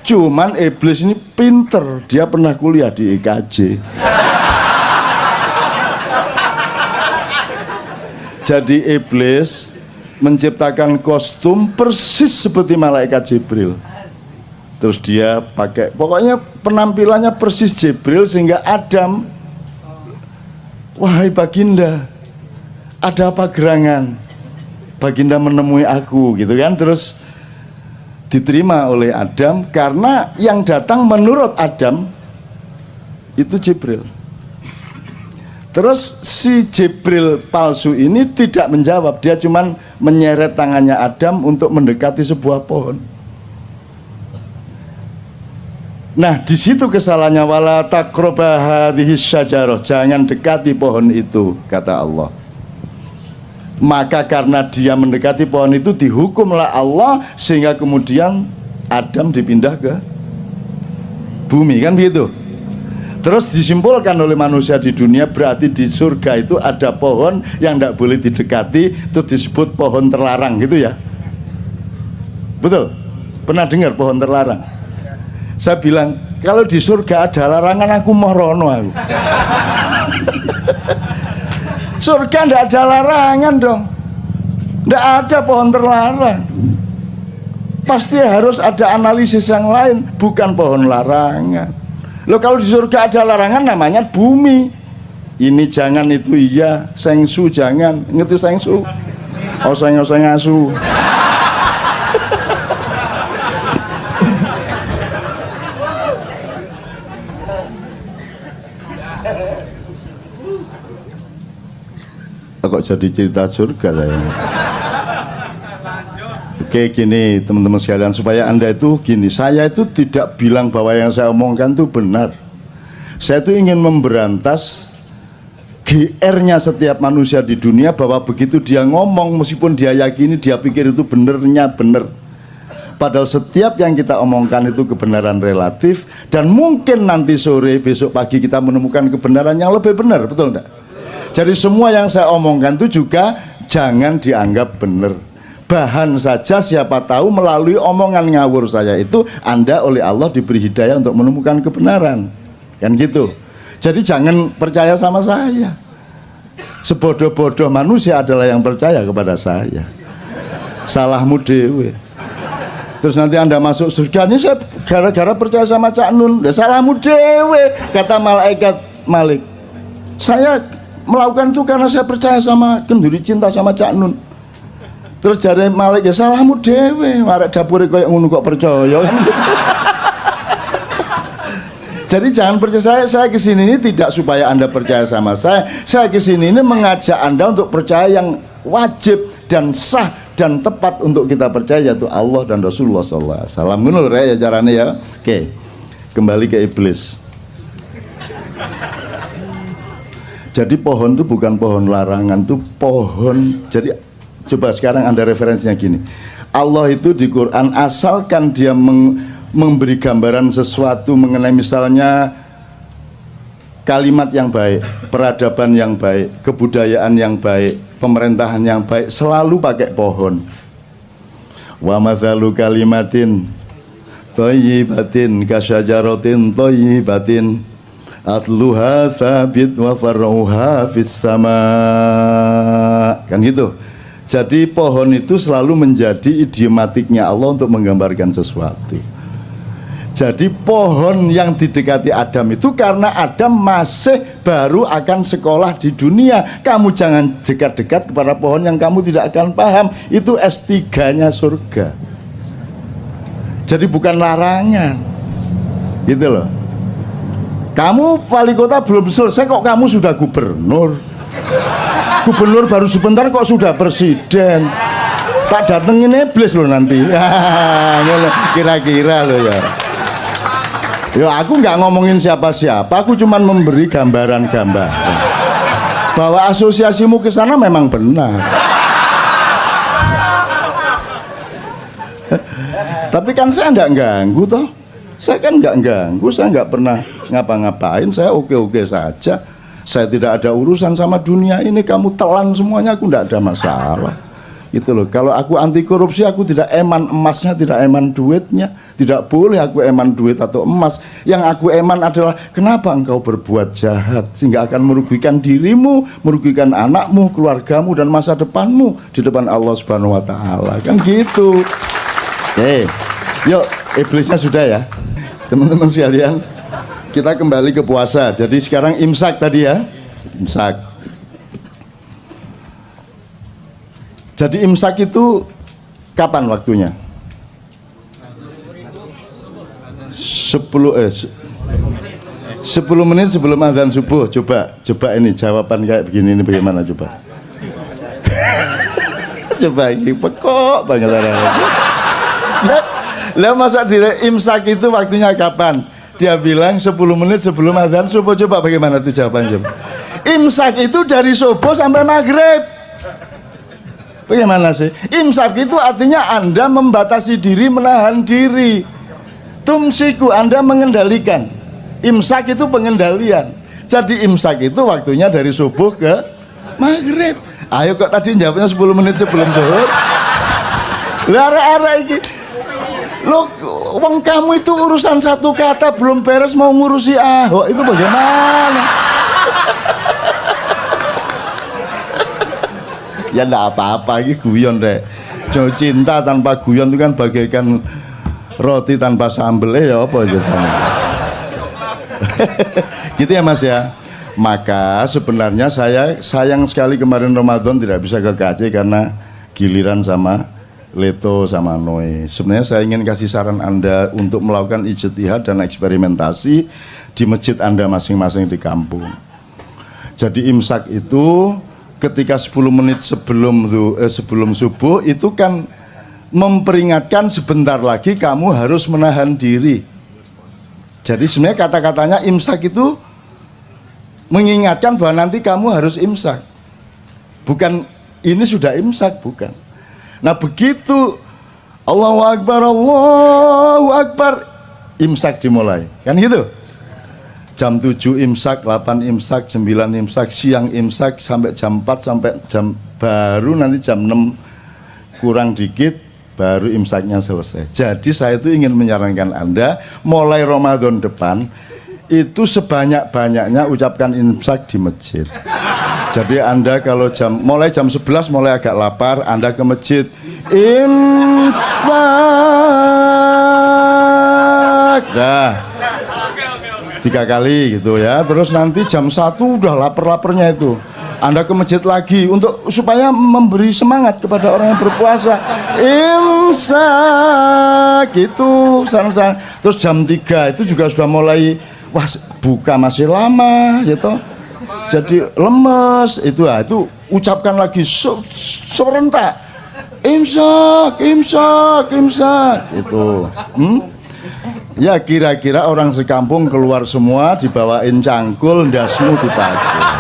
Cuman iblis ini pinter, dia pernah kuliah di IKJ. Jadi iblis menciptakan kostum persis seperti malaikat Jibril. Terus dia pakai, pokoknya penampilannya persis Jibril sehingga Adam, wahai Baginda, ada apa gerangan? Baginda menemui aku, gitu kan? Terus diterima oleh Adam karena yang datang menurut Adam itu Jibril. Terus si Jibril palsu ini tidak menjawab, dia cuman menyeret tangannya Adam untuk mendekati sebuah pohon. Nah, di situ kesalahannya, wala taqraba hadhihi syajarah, jangan dekati pohon itu, kata Allah. Maka karena dia mendekati pohon itu dihukumlah Allah sehingga kemudian Adam dipindah ke bumi, kan begitu. Terus disimpulkan oleh manusia di dunia, berarti di surga itu ada pohon yang tidak boleh didekati, itu disebut pohon terlarang, gitu ya. Betul? Pernah dengar pohon terlarang? Saya bilang, kalau di surga ada larangan aku mau rono aku. Surga tidak ada larangan dong. Tidak ada pohon terlarang. Pasti harus ada analisis yang lain, bukan pohon larangan. Loh, kalau di surga ada larangan namanya bumi. Ini jangan, itu iya, sengsu jangan. Ngerti sengsu? Oseng-oseng asu. Kok jadi cerita surga saya? Oke, gini teman-teman sekalian, supaya Anda itu gini, saya itu tidak bilang bahwa yang saya omongkan itu benar. Saya itu ingin memberantas GR-nya setiap manusia di dunia, bahwa begitu dia ngomong, meskipun dia yakini, dia pikir itu benernya bener. Padahal setiap yang kita omongkan itu kebenaran relatif, dan mungkin nanti sore, besok pagi kita menemukan kebenaran yang lebih benar, betul enggak? Jadi semua yang saya omongkan itu juga jangan dianggap benar. Bahan saja, siapa tahu melalui omongan ngawur saya itu Anda oleh Allah diberi hidayah untuk menemukan kebenaran. Kan gitu. Jadi jangan percaya sama saya. Sebodoh-bodoh manusia adalah yang percaya kepada saya. Salahmu dewe. Terus nanti Anda masuk surga, ini saya gara-gara percaya sama Cak Nun. Salahmu dewe, kata malaikat Malik. Saya melakukan itu karena saya percaya sama kenduri cinta sama Cak Nun. Terus jare Malik, ya salahmu dhewe, arek dapure koyo ngono kok percaya kan gitu. Jadi jangan percaya saya kesini ini tidak supaya Anda percaya sama saya kesini ini mengajak Anda untuk percaya yang wajib dan sah dan tepat untuk kita percaya, yaitu Allah dan Rasulullah sallallahu alaihi wasallam. Ngono lho ya carane ya. Oke. Kembali ke iblis. Jadi pohon itu bukan pohon larangan, itu pohon. Jadi coba sekarang Anda referensinya gini. Allah itu di Quran asalkan dia memberi gambaran sesuatu mengenai misalnya kalimat yang baik, peradaban yang baik, kebudayaan yang baik, pemerintahan yang baik, selalu pakai pohon. Wa mathalu kalimatin thayyibatin kasyajaratin thayyibatin atluha tsabit wa far'uha fis sama. Kan gitu. Jadi pohon itu selalu menjadi idiomatiknya Allah untuk menggambarkan sesuatu. Jadi pohon yang didekati Adam itu karena Adam masih baru akan sekolah di dunia. Kamu jangan dekat-dekat kepada pohon yang kamu tidak akan paham. Itu S3-nya surga. Jadi bukan larangan. Gitu loh. Kamu wali kota belum selesai kok kamu sudah gubernur. Gubernur baru sebentar kok sudah presiden. Tak datengin iblis loh nanti. Kira-kira loh ya. Ya aku nggak ngomongin siapa-siapa, aku cuma memberi gambaran-gambar bahwa asosiasimu ke sana memang benar. Tapi kan saya nggak ganggu toh. Saya kan nggak ganggu, saya nggak pernah ngapa-ngapain, saya oke-oke saja. Saya tidak ada urusan sama dunia ini, kamu telan semuanya, aku nggak ada masalah. Gitu loh. Kalau aku anti korupsi, aku tidak eman emasnya, tidak eman duitnya. Tidak boleh aku eman duit atau emas. Yang aku eman adalah kenapa engkau berbuat jahat sehingga akan merugikan dirimu, merugikan anakmu, keluargamu dan masa depanmu di depan Allah Subhanahu wa taala. Kan gitu. Oke. Yuk, iblisnya sudah ya. Teman-teman sekalian, kita kembali ke puasa. Jadi sekarang imsak tadi ya. Imsak. Jadi imsak itu kapan waktunya? 10 menit sebelum azan subuh. Coba ini jawaban kayak begini ini bagaimana coba? Coba ini pekok banget lah masa dire imsak itu waktunya kapan? Dia bilang 10 menit sebelum azan subuh. Coba bagaimana tuh jawabannya? Imsak itu dari subuh sampai maghrib. Bagaimana sih? Imsak itu artinya Anda membatasi diri, menahan diri. Tumsiku, Anda mengendalikan. Imsak itu pengendalian. Jadi imsak itu waktunya dari subuh ke maghrib. Ayo kok tadi jawabnya 10 menit sebelum zuhur. Lara-ara ini. Loh, wong kamu itu urusan satu kata belum beres mau ngurusi Ahok, itu bagaimana? Ya enggak apa-apa, ini guyon deh. Jauh cinta tanpa guyon itu kan bagaikan roti tanpa sambel ya apa gitu. Gitu ya Mas ya. Maka sebenarnya saya sayang sekali kemarin Ramadan tidak bisa ke KC karena giliran sama Leto sama Noe. Sebenarnya saya ingin kasih saran Anda untuk melakukan ijtihad dan eksperimentasi di masjid Anda masing-masing di kampung. Jadi imsak itu ketika 10 menit sebelum subuh itu kan memperingatkan sebentar lagi kamu harus menahan diri. Jadi sebenarnya kata-katanya imsak itu mengingatkan bahwa nanti kamu harus imsak. Bukan ini sudah imsak, bukan. Nah begitu Allahu Akbar, imsak dimulai. Kan gitu? Jam 7 imsak, 8 imsak, 9 imsak, siang imsak sampai jam 4 sampai jam baru nanti jam 6 kurang dikit baru imsaknya selesai. Jadi saya itu ingin menyarankan Anda mulai Ramadan depan itu sebanyak-banyaknya ucapkan imsak di masjid. Jadi Anda kalau mulai jam 11 mulai agak lapar, Anda ke masjid imsak. Dah. 3 kali gitu ya. Terus nanti jam 1 udah lapar-laparnya itu. Anda ke masjid lagi untuk supaya memberi semangat kepada orang yang berpuasa. Imsak itu sana. Terus jam 3 itu juga sudah mulai wah buka masih lama gitu. Jadi lemes itu ucapkan lagi serentak. Imsak itu. Ya kira-kira orang sekampung keluar semua dibawain cangkul ndasmu dipakai.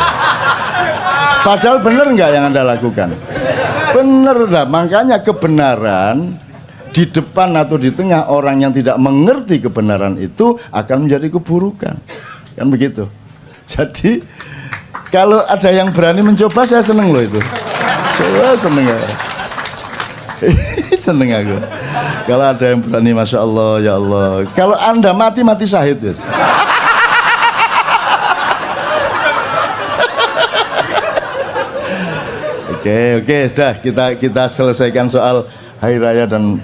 Padahal benar nggak yang Anda lakukan? Benar lah, makanya kebenaran di depan atau di tengah orang yang tidak mengerti kebenaran itu akan menjadi keburukan. Kan begitu. Jadi kalau ada yang berani mencoba saya seneng loh itu. Saya seneng ya. Seneng aku. Kalau ada yang berani, masya Allah, ya Allah. Kalau Anda mati syahid ya. Oke, dah kita selesaikan soal hari raya dan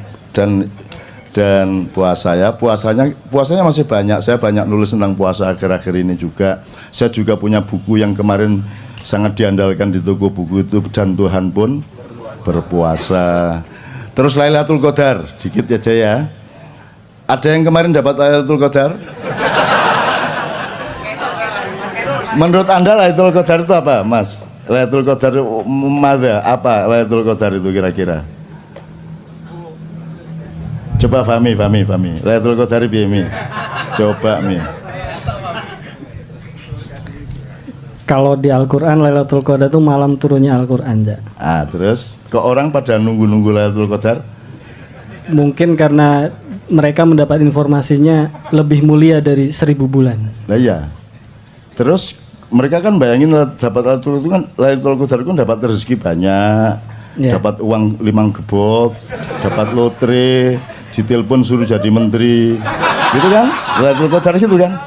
puasa ya. Puasanya masih banyak. Saya banyak nulis tentang puasa akhir-akhir ini juga. Saya juga punya buku yang kemarin sangat diandalkan di toko buku itu, dan Tuhan pun berpuasa. Terus Lailatul Qadar, dikit aja ya. Ada yang kemarin dapat Lailatul Qadar? Menurut Anda Lailatul Qadar itu apa, Mas? Lailatul Qadar mada apa Lailatul Qadar itu kira-kira? Coba Fami. Lailatul Qadar piye mi? Coba mi. Kalau di Al-Qur'an Lailatul Qadar itu malam turunnya Al-Qur'an, ja. Terus kok orang pada nunggu Lailatul Qadar? Mungkin karena mereka mendapat informasinya lebih mulia dari 1000 bulan. Nah iya. Terus mereka kan bayangin dapat Lailatul Qadar itu dapat rezeki banyak, dapat uang 5 gebok, dapat lotre, ditelepon suruh jadi menteri, gitu kan? Lailatul Qadar gitu kan?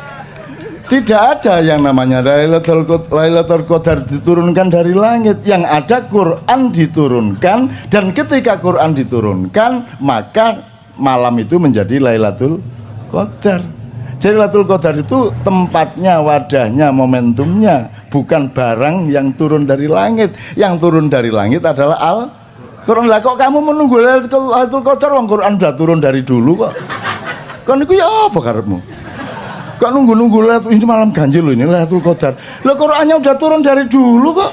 Tidak ada yang namanya Lailatul Qadar diturunkan dari langit. Yang ada Quran diturunkan, dan ketika Quran diturunkan maka malam itu menjadi Lailatul Qadar. Jadi Lailatul Qadar itu tempatnya, wadahnya, momentumnya, bukan barang yang turun dari langit. Yang turun dari langit adalah Al-Quran. Lah kok kamu menunggu Lailatul Qadar, wong Quran udah turun dari dulu kok. Kan itu ya apa karepmu? Kok nunggu ini malam ganjil loh, ini Lailatul Qadar. Lah Qurannya udah turun dari dulu kok.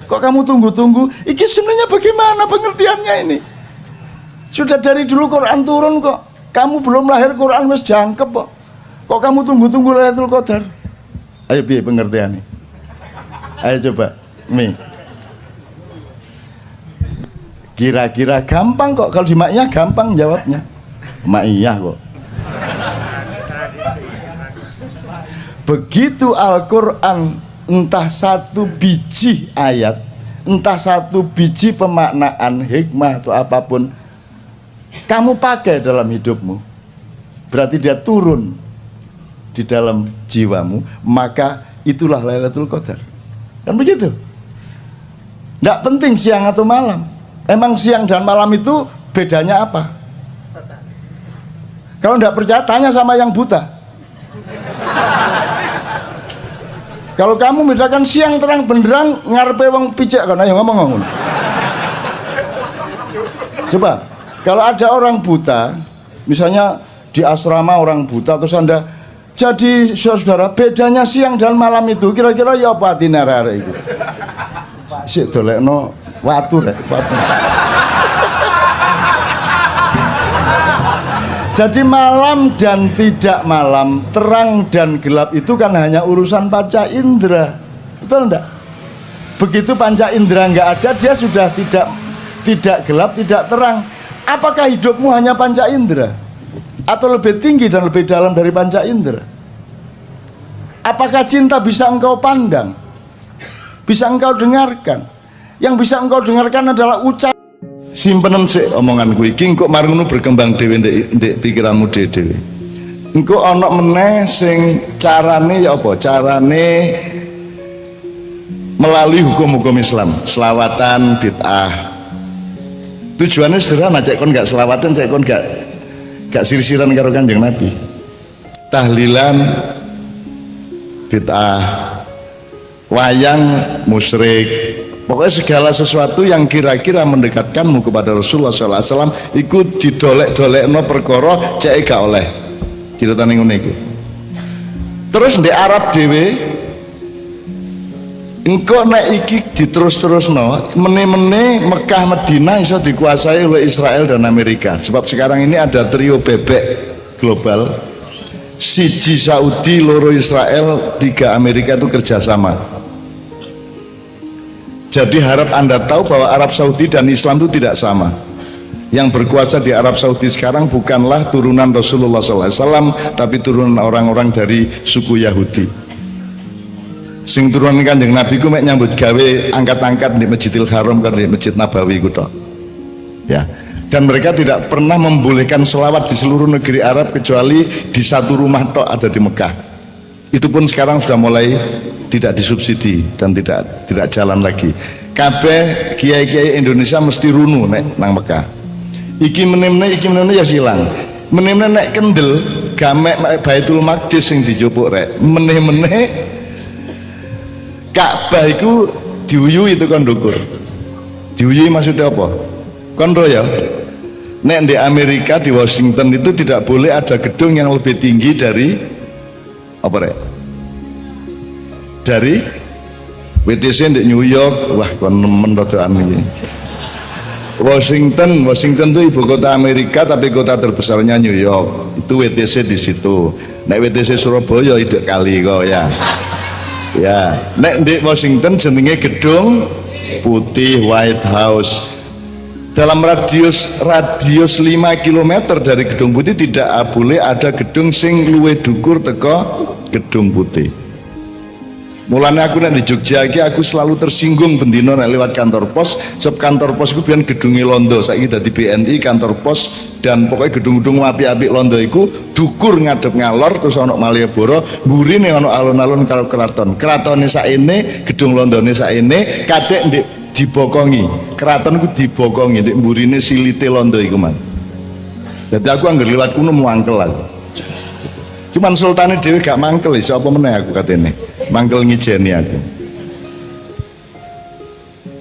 Kok kamu tunggu? Iki sebenarnya bagaimana pengertiannya ini? Sudah dari dulu Quran turun kok. Kamu belum lahir Quran wis jangkep kok. Kok kamu tunggu Lailatul Qadar? Ayo piye pengertiannya? Ayo coba, Mi. Kira-kira gampang kok, kalau di Maiyah gampang jawabnya. Maiyah kok. Begitu Al-Quran entah satu biji ayat, entah satu biji pemaknaan, hikmah atau apapun kamu pakai dalam hidupmu, berarti dia turun di dalam jiwamu, maka itulah Lailatul Qadar. Kan begitu? Tidak penting siang atau malam. Emang siang dan malam itu bedanya apa? Kalau tidak percaya tanya sama yang buta. Kalau kamu bedakan siang terang benderang ngarepe wong picek kan, ayo ngomong. Coba, kalau ada orang buta, misalnya di asrama orang buta, terus Anda jadi saudara, bedanya siang dan malam itu kira-kira ya apa atine arek iku? Sik dolekno watu rek, watu. Jadi malam dan tidak malam, terang dan gelap itu kan hanya urusan panca indera, betul enggak? Begitu panca indera enggak ada, dia sudah tidak gelap, tidak terang. Apakah hidupmu hanya panca indera? Atau lebih tinggi dan lebih dalam dari panca indera? Apakah cinta bisa engkau pandang? Bisa engkau dengarkan? Yang bisa engkau dengarkan adalah ucapan. Simpenan sik omonganku iki engko mari ngono berkembang dhewe ndek pikiranmu dhewe. Engko ana meneh sing carane ya apa? Carane melalui hukum-hukum Islam, selawatan bid'ah. Tujuannya sederhana, cek kon gak selawatan, cek kon gak sirsiran karo Kanjeng Nabi. Tahlilan bid'ah, wayang musyrik. Pokoknya segala sesuatu yang kira-kira mendekatkanmu kepada Rasulullah SAW ikut didolek-dolekno perkara cek gak oleh. Ceritane ngene iku. Terus di Arab dhewe engko nek iki diterus-terusno, mene-mene Mekah Madinah iso dikuasai oleh Israel dan Amerika. Sebab sekarang ini ada trio bebek global. Siji Saudi, loro Israel, 3 Amerika itu kerjasama. Jadi harap Anda tahu bahwa Arab Saudi dan Islam itu tidak sama. Yang berkuasa di Arab Saudi sekarang bukanlah turunan Rasulullah SAW, tapi turunan orang-orang dari suku Yahudi. Sing turunan Kanjeng Nabi ku mek nyambut gawe angkat-angkat di Masjidil Haram kan di Masjid Nabawi ku tok. Ya. Dan mereka tidak pernah membolehkan selawat di seluruh negeri Arab kecuali di satu rumah tok ada di Mekah. Itu pun sekarang sudah mulai tidak disubsidi dan tidak jalan lagi. Kabeh kiai-kiai Indonesia mesti runu nek nang Mekah. Iki meneh ya silang. Meneh nek kendel gamek Baitul Maqdis sing dijupuk rek. Meneh Ka'bah iku diuyui itu kon ndukur. Diuyui maksudnya apa? Kon ro ya. Nek di Amerika di Washington itu tidak boleh ada gedung yang lebih tinggi dari apa rek? Dari WTC di New York, wah kon nemen rodokan iki. Washington itu ibu kota Amerika tapi kota terbesarnya New York. Itu WTC di situ. Nek WTC Surabaya hidup kali kok ya. Ya, nek di Washington jenenge gedung putih White House. Dalam radius 5 km dari gedung putih tidak boleh ada gedung sing luwih dhuwur teko gedung putih. Mulanya aku nek di Jogja iki aku selalu tersinggung bendino nek lewat kantor pos, sebab kantor pos iku biyen gedunge londo, saiki dadi BNI kantor pos dan pokoknya gedung-gedung apik-apik londo iku dukur ngadep ngalor terus ana Malioboro, mburine ana alun-alun karo keraton. Keratone sakene, gedung londone sakene, kadek ndek dibokongi. Keraton iku dibokongi ndek mburine silite londo iku, Man. Dadi aku anggere liwat kuno muangkel aku. Cuman sultane dhewe gak mangkel iso apa meneh aku katene. Mangkel ngijeni aku.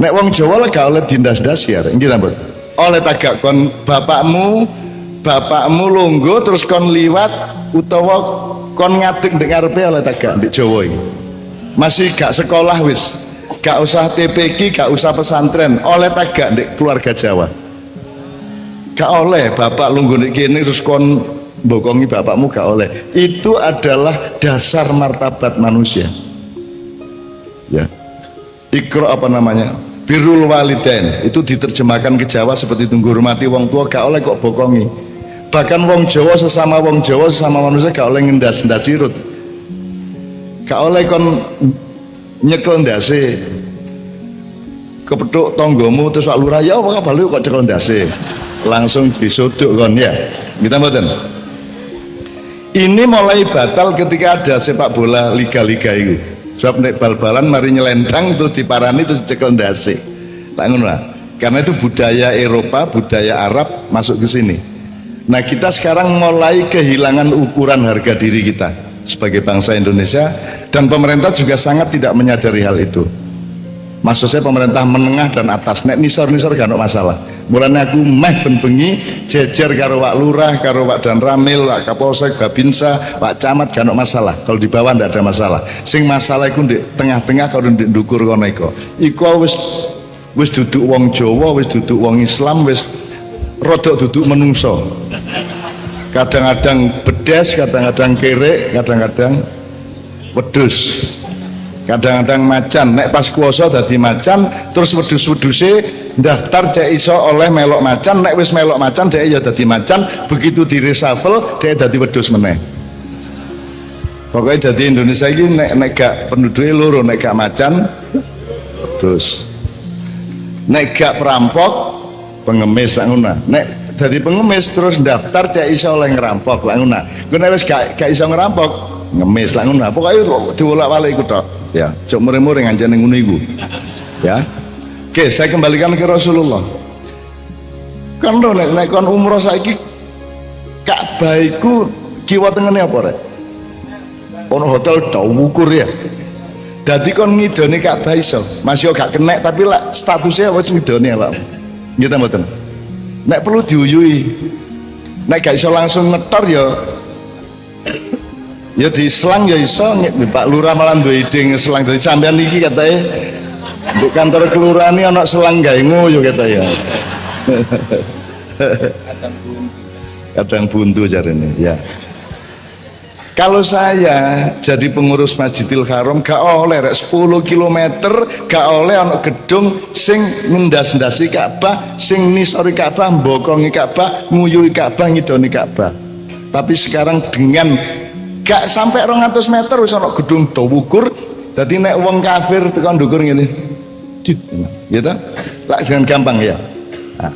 Nek wong Jawa lah gak oleh dindas-das ya, nggih ta, Mbok? Oleh tagak kon bapakmu lungguh terus kon liwat utawa kon ngadeg ndek ngarepe oleh tagak ndek Jawa iki. Masih gak sekolah wis, gak usah TPQ, gak usah pesantren, oleh tagak ndek keluarga Jawa. Gak oleh bapak lungguh ndek kene terus kon bokongi bapakmu gak oleh. Itu adalah dasar martabat manusia. Ya. Ikra apa namanya? Birrul walidain. Itu diterjemahkan ke Jawa seperti itu, ngurmati wong tua gak oleh kok bokongi. Bahkan wong Jawa sesama manusia gak oleh ngendas-ndas sirut. Gak oleh kon nyekel ndase kepethuk tanggamu terus wak lurah ya apa kabar lu kok cekel ndase. Langsung disodok kon ya. Kita mboten. Ini mulai batal ketika ada sepak bola liga-liga itu. Sebab nek bal-balan mari nyelentang terus diparani terus cekel ndase. Tak ngono lah. Karena itu budaya Eropa, budaya Arab masuk ke sini. Nah, kita sekarang mulai kehilangan ukuran harga diri kita sebagai bangsa Indonesia dan pemerintah juga sangat tidak menyadari hal itu. Maksud saya pemerintah menengah dan atas. Nek nisor-nisor gak ada masalah. Mulanya aku meh bengi jejer karo Wak Lurah, karo Wak Danramil, Wak Kapolsek, Babinsa, Wak Camat gak ada masalah. Kalau di bawah ndak ada masalah. Sing masalah iku di tengah-tengah karo di ndukur kono iku. Iku wis duduk wong Jawa, wis duduk wong Islam, wis rodok duduk menungso. Kadang-kadang bedes, kadang-kadang kerek, kadang-kadang wedhus. Kadang-kadang macan, nek pas kuasa dadi macan, terus wedhus-wedhuse daftar cek iso oleh melok macan, nek wis melok macan dhek ya dadi macan, begitu di reshuffle dhek dadi wedhus meneh. Pokoknya jadi Indonesia ini nek gak penduduknya loro, nek gak macan wedhus. Nek gak perampok pengemis lah ngono. Nek dadi pengemis terus daftar cek iso oleh ngerampok lah ngono. Gue nek wis gak iso ngerampok ngemis lah ngono. Pokoknya diwolak-walik iku tok. Ya, cok mure-mure ngancane ngono iku. Ya. Oke, saya kembalikan ke Rasulullah. Kan nek kon umroh saiki Ka'bah iku kiwa tengene apa rek? Ono hotel tau ukur ya. Dadi kon ngidoni Ka'bah iso. Masih gak kenek tapi lah statusnya wis ngidoni awak. Nggih ta mboten? Nek perlu diuyui. Nek gak iso langsung ngetor ya di selang ya iso. Pak Lurah malah duwe ide ngeselang dari sampean iki katanya di kantor kelurahan ini ana selang gawe ngoyo katanya. Kadang buntu jarene ya. Kalau saya jadi pengurus Masjidil Haram gak oleh 10 km gak oleh ana gedung sing ngendas-ndasi Ka'bah, sing nisori Ka'bah, mbokongi Ka'bah, nguyui Ka'bah, ngidoni Ka'bah. Tapi sekarang dengan gak sampai 200 meter wis ana gedung wukur. Dadi nek wong kafir tekan ndukur ngene. Gitu. Lah jangan gampang ya. Nah.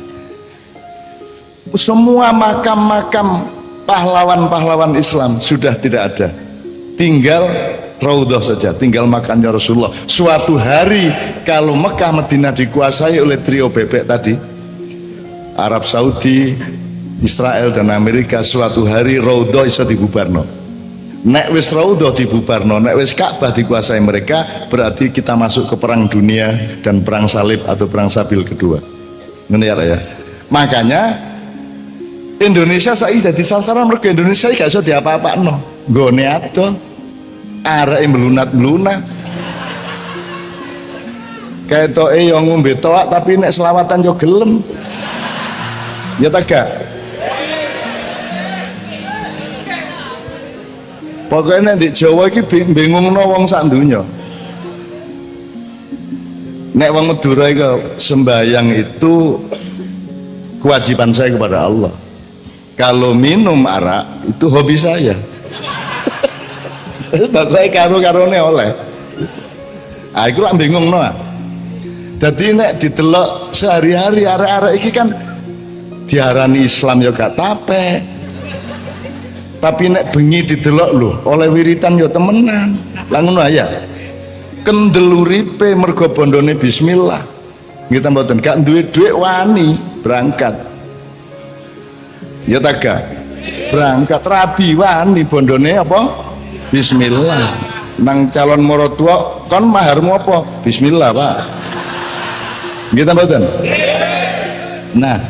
Semua makam-makam pahlawan-pahlawan Islam sudah tidak ada, tinggal Raudhah saja, tinggal makamnya Rasulullah. Suatu hari kalau Mekah Madinah dikuasai oleh trio bebek tadi, Arab Saudi, Israel dan Amerika, suatu hari Raudhah bisa dibubarno. Nek wis Raudhah dibubarno, nek wis Ka'bah dikuasai mereka, berarti kita masuk ke perang dunia dan perang salib atau perang sabil kedua. Ngene ya. Makanya Indonesia saiki dadi sasaran mergo Indonesia iki gak iso diapa-apakno. Nggone ado areke melunat-melunat. Ketoke yo ngombe toak tapi nek selawatan yo gelem. Ya ta gak? Pokoknya di Jawa iki bingungno wong sak donya. Nek wong Madura iku sembahyang itu kewajiban saya kepada Allah. Kalau minum arak itu hobi saya. Pokoknya karo-karone oleh. Aku lah bingung no. Jadi nek ditelok sehari-hari arek-arek iki kan diarani Islam ya gak tape. Tapi nek bengi didelok lho oleh wiritan ya temenan. Lah ngono ya. Kendel uripe mergo bondone bismillah. Kita mboten gak duwe dhuwit wani berangkat. Ya taga berangkat rabi wani bondone apa bismillah. Nang calon morotua kon maharmu apa bismillah Pak. Kita mboten. Nah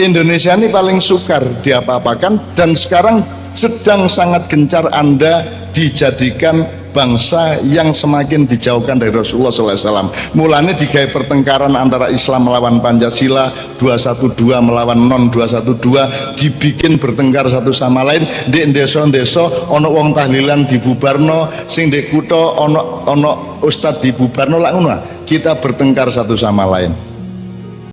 Indonesia ini paling sukar diapa-apakan dan sekarang sedang sangat gencar Anda dijadikan bangsa yang semakin dijauhkan dari Rasulullah SAW. Mulanya digawe pertengkaran antara Islam melawan Pancasila, 212 melawan non 212, dibikin bertengkar satu sama lain. Di desa-desa ono wong tahlilan dibubarno, sing di kutha ono ustad dibubarno, lah ngono. Kita bertengkar satu sama lain.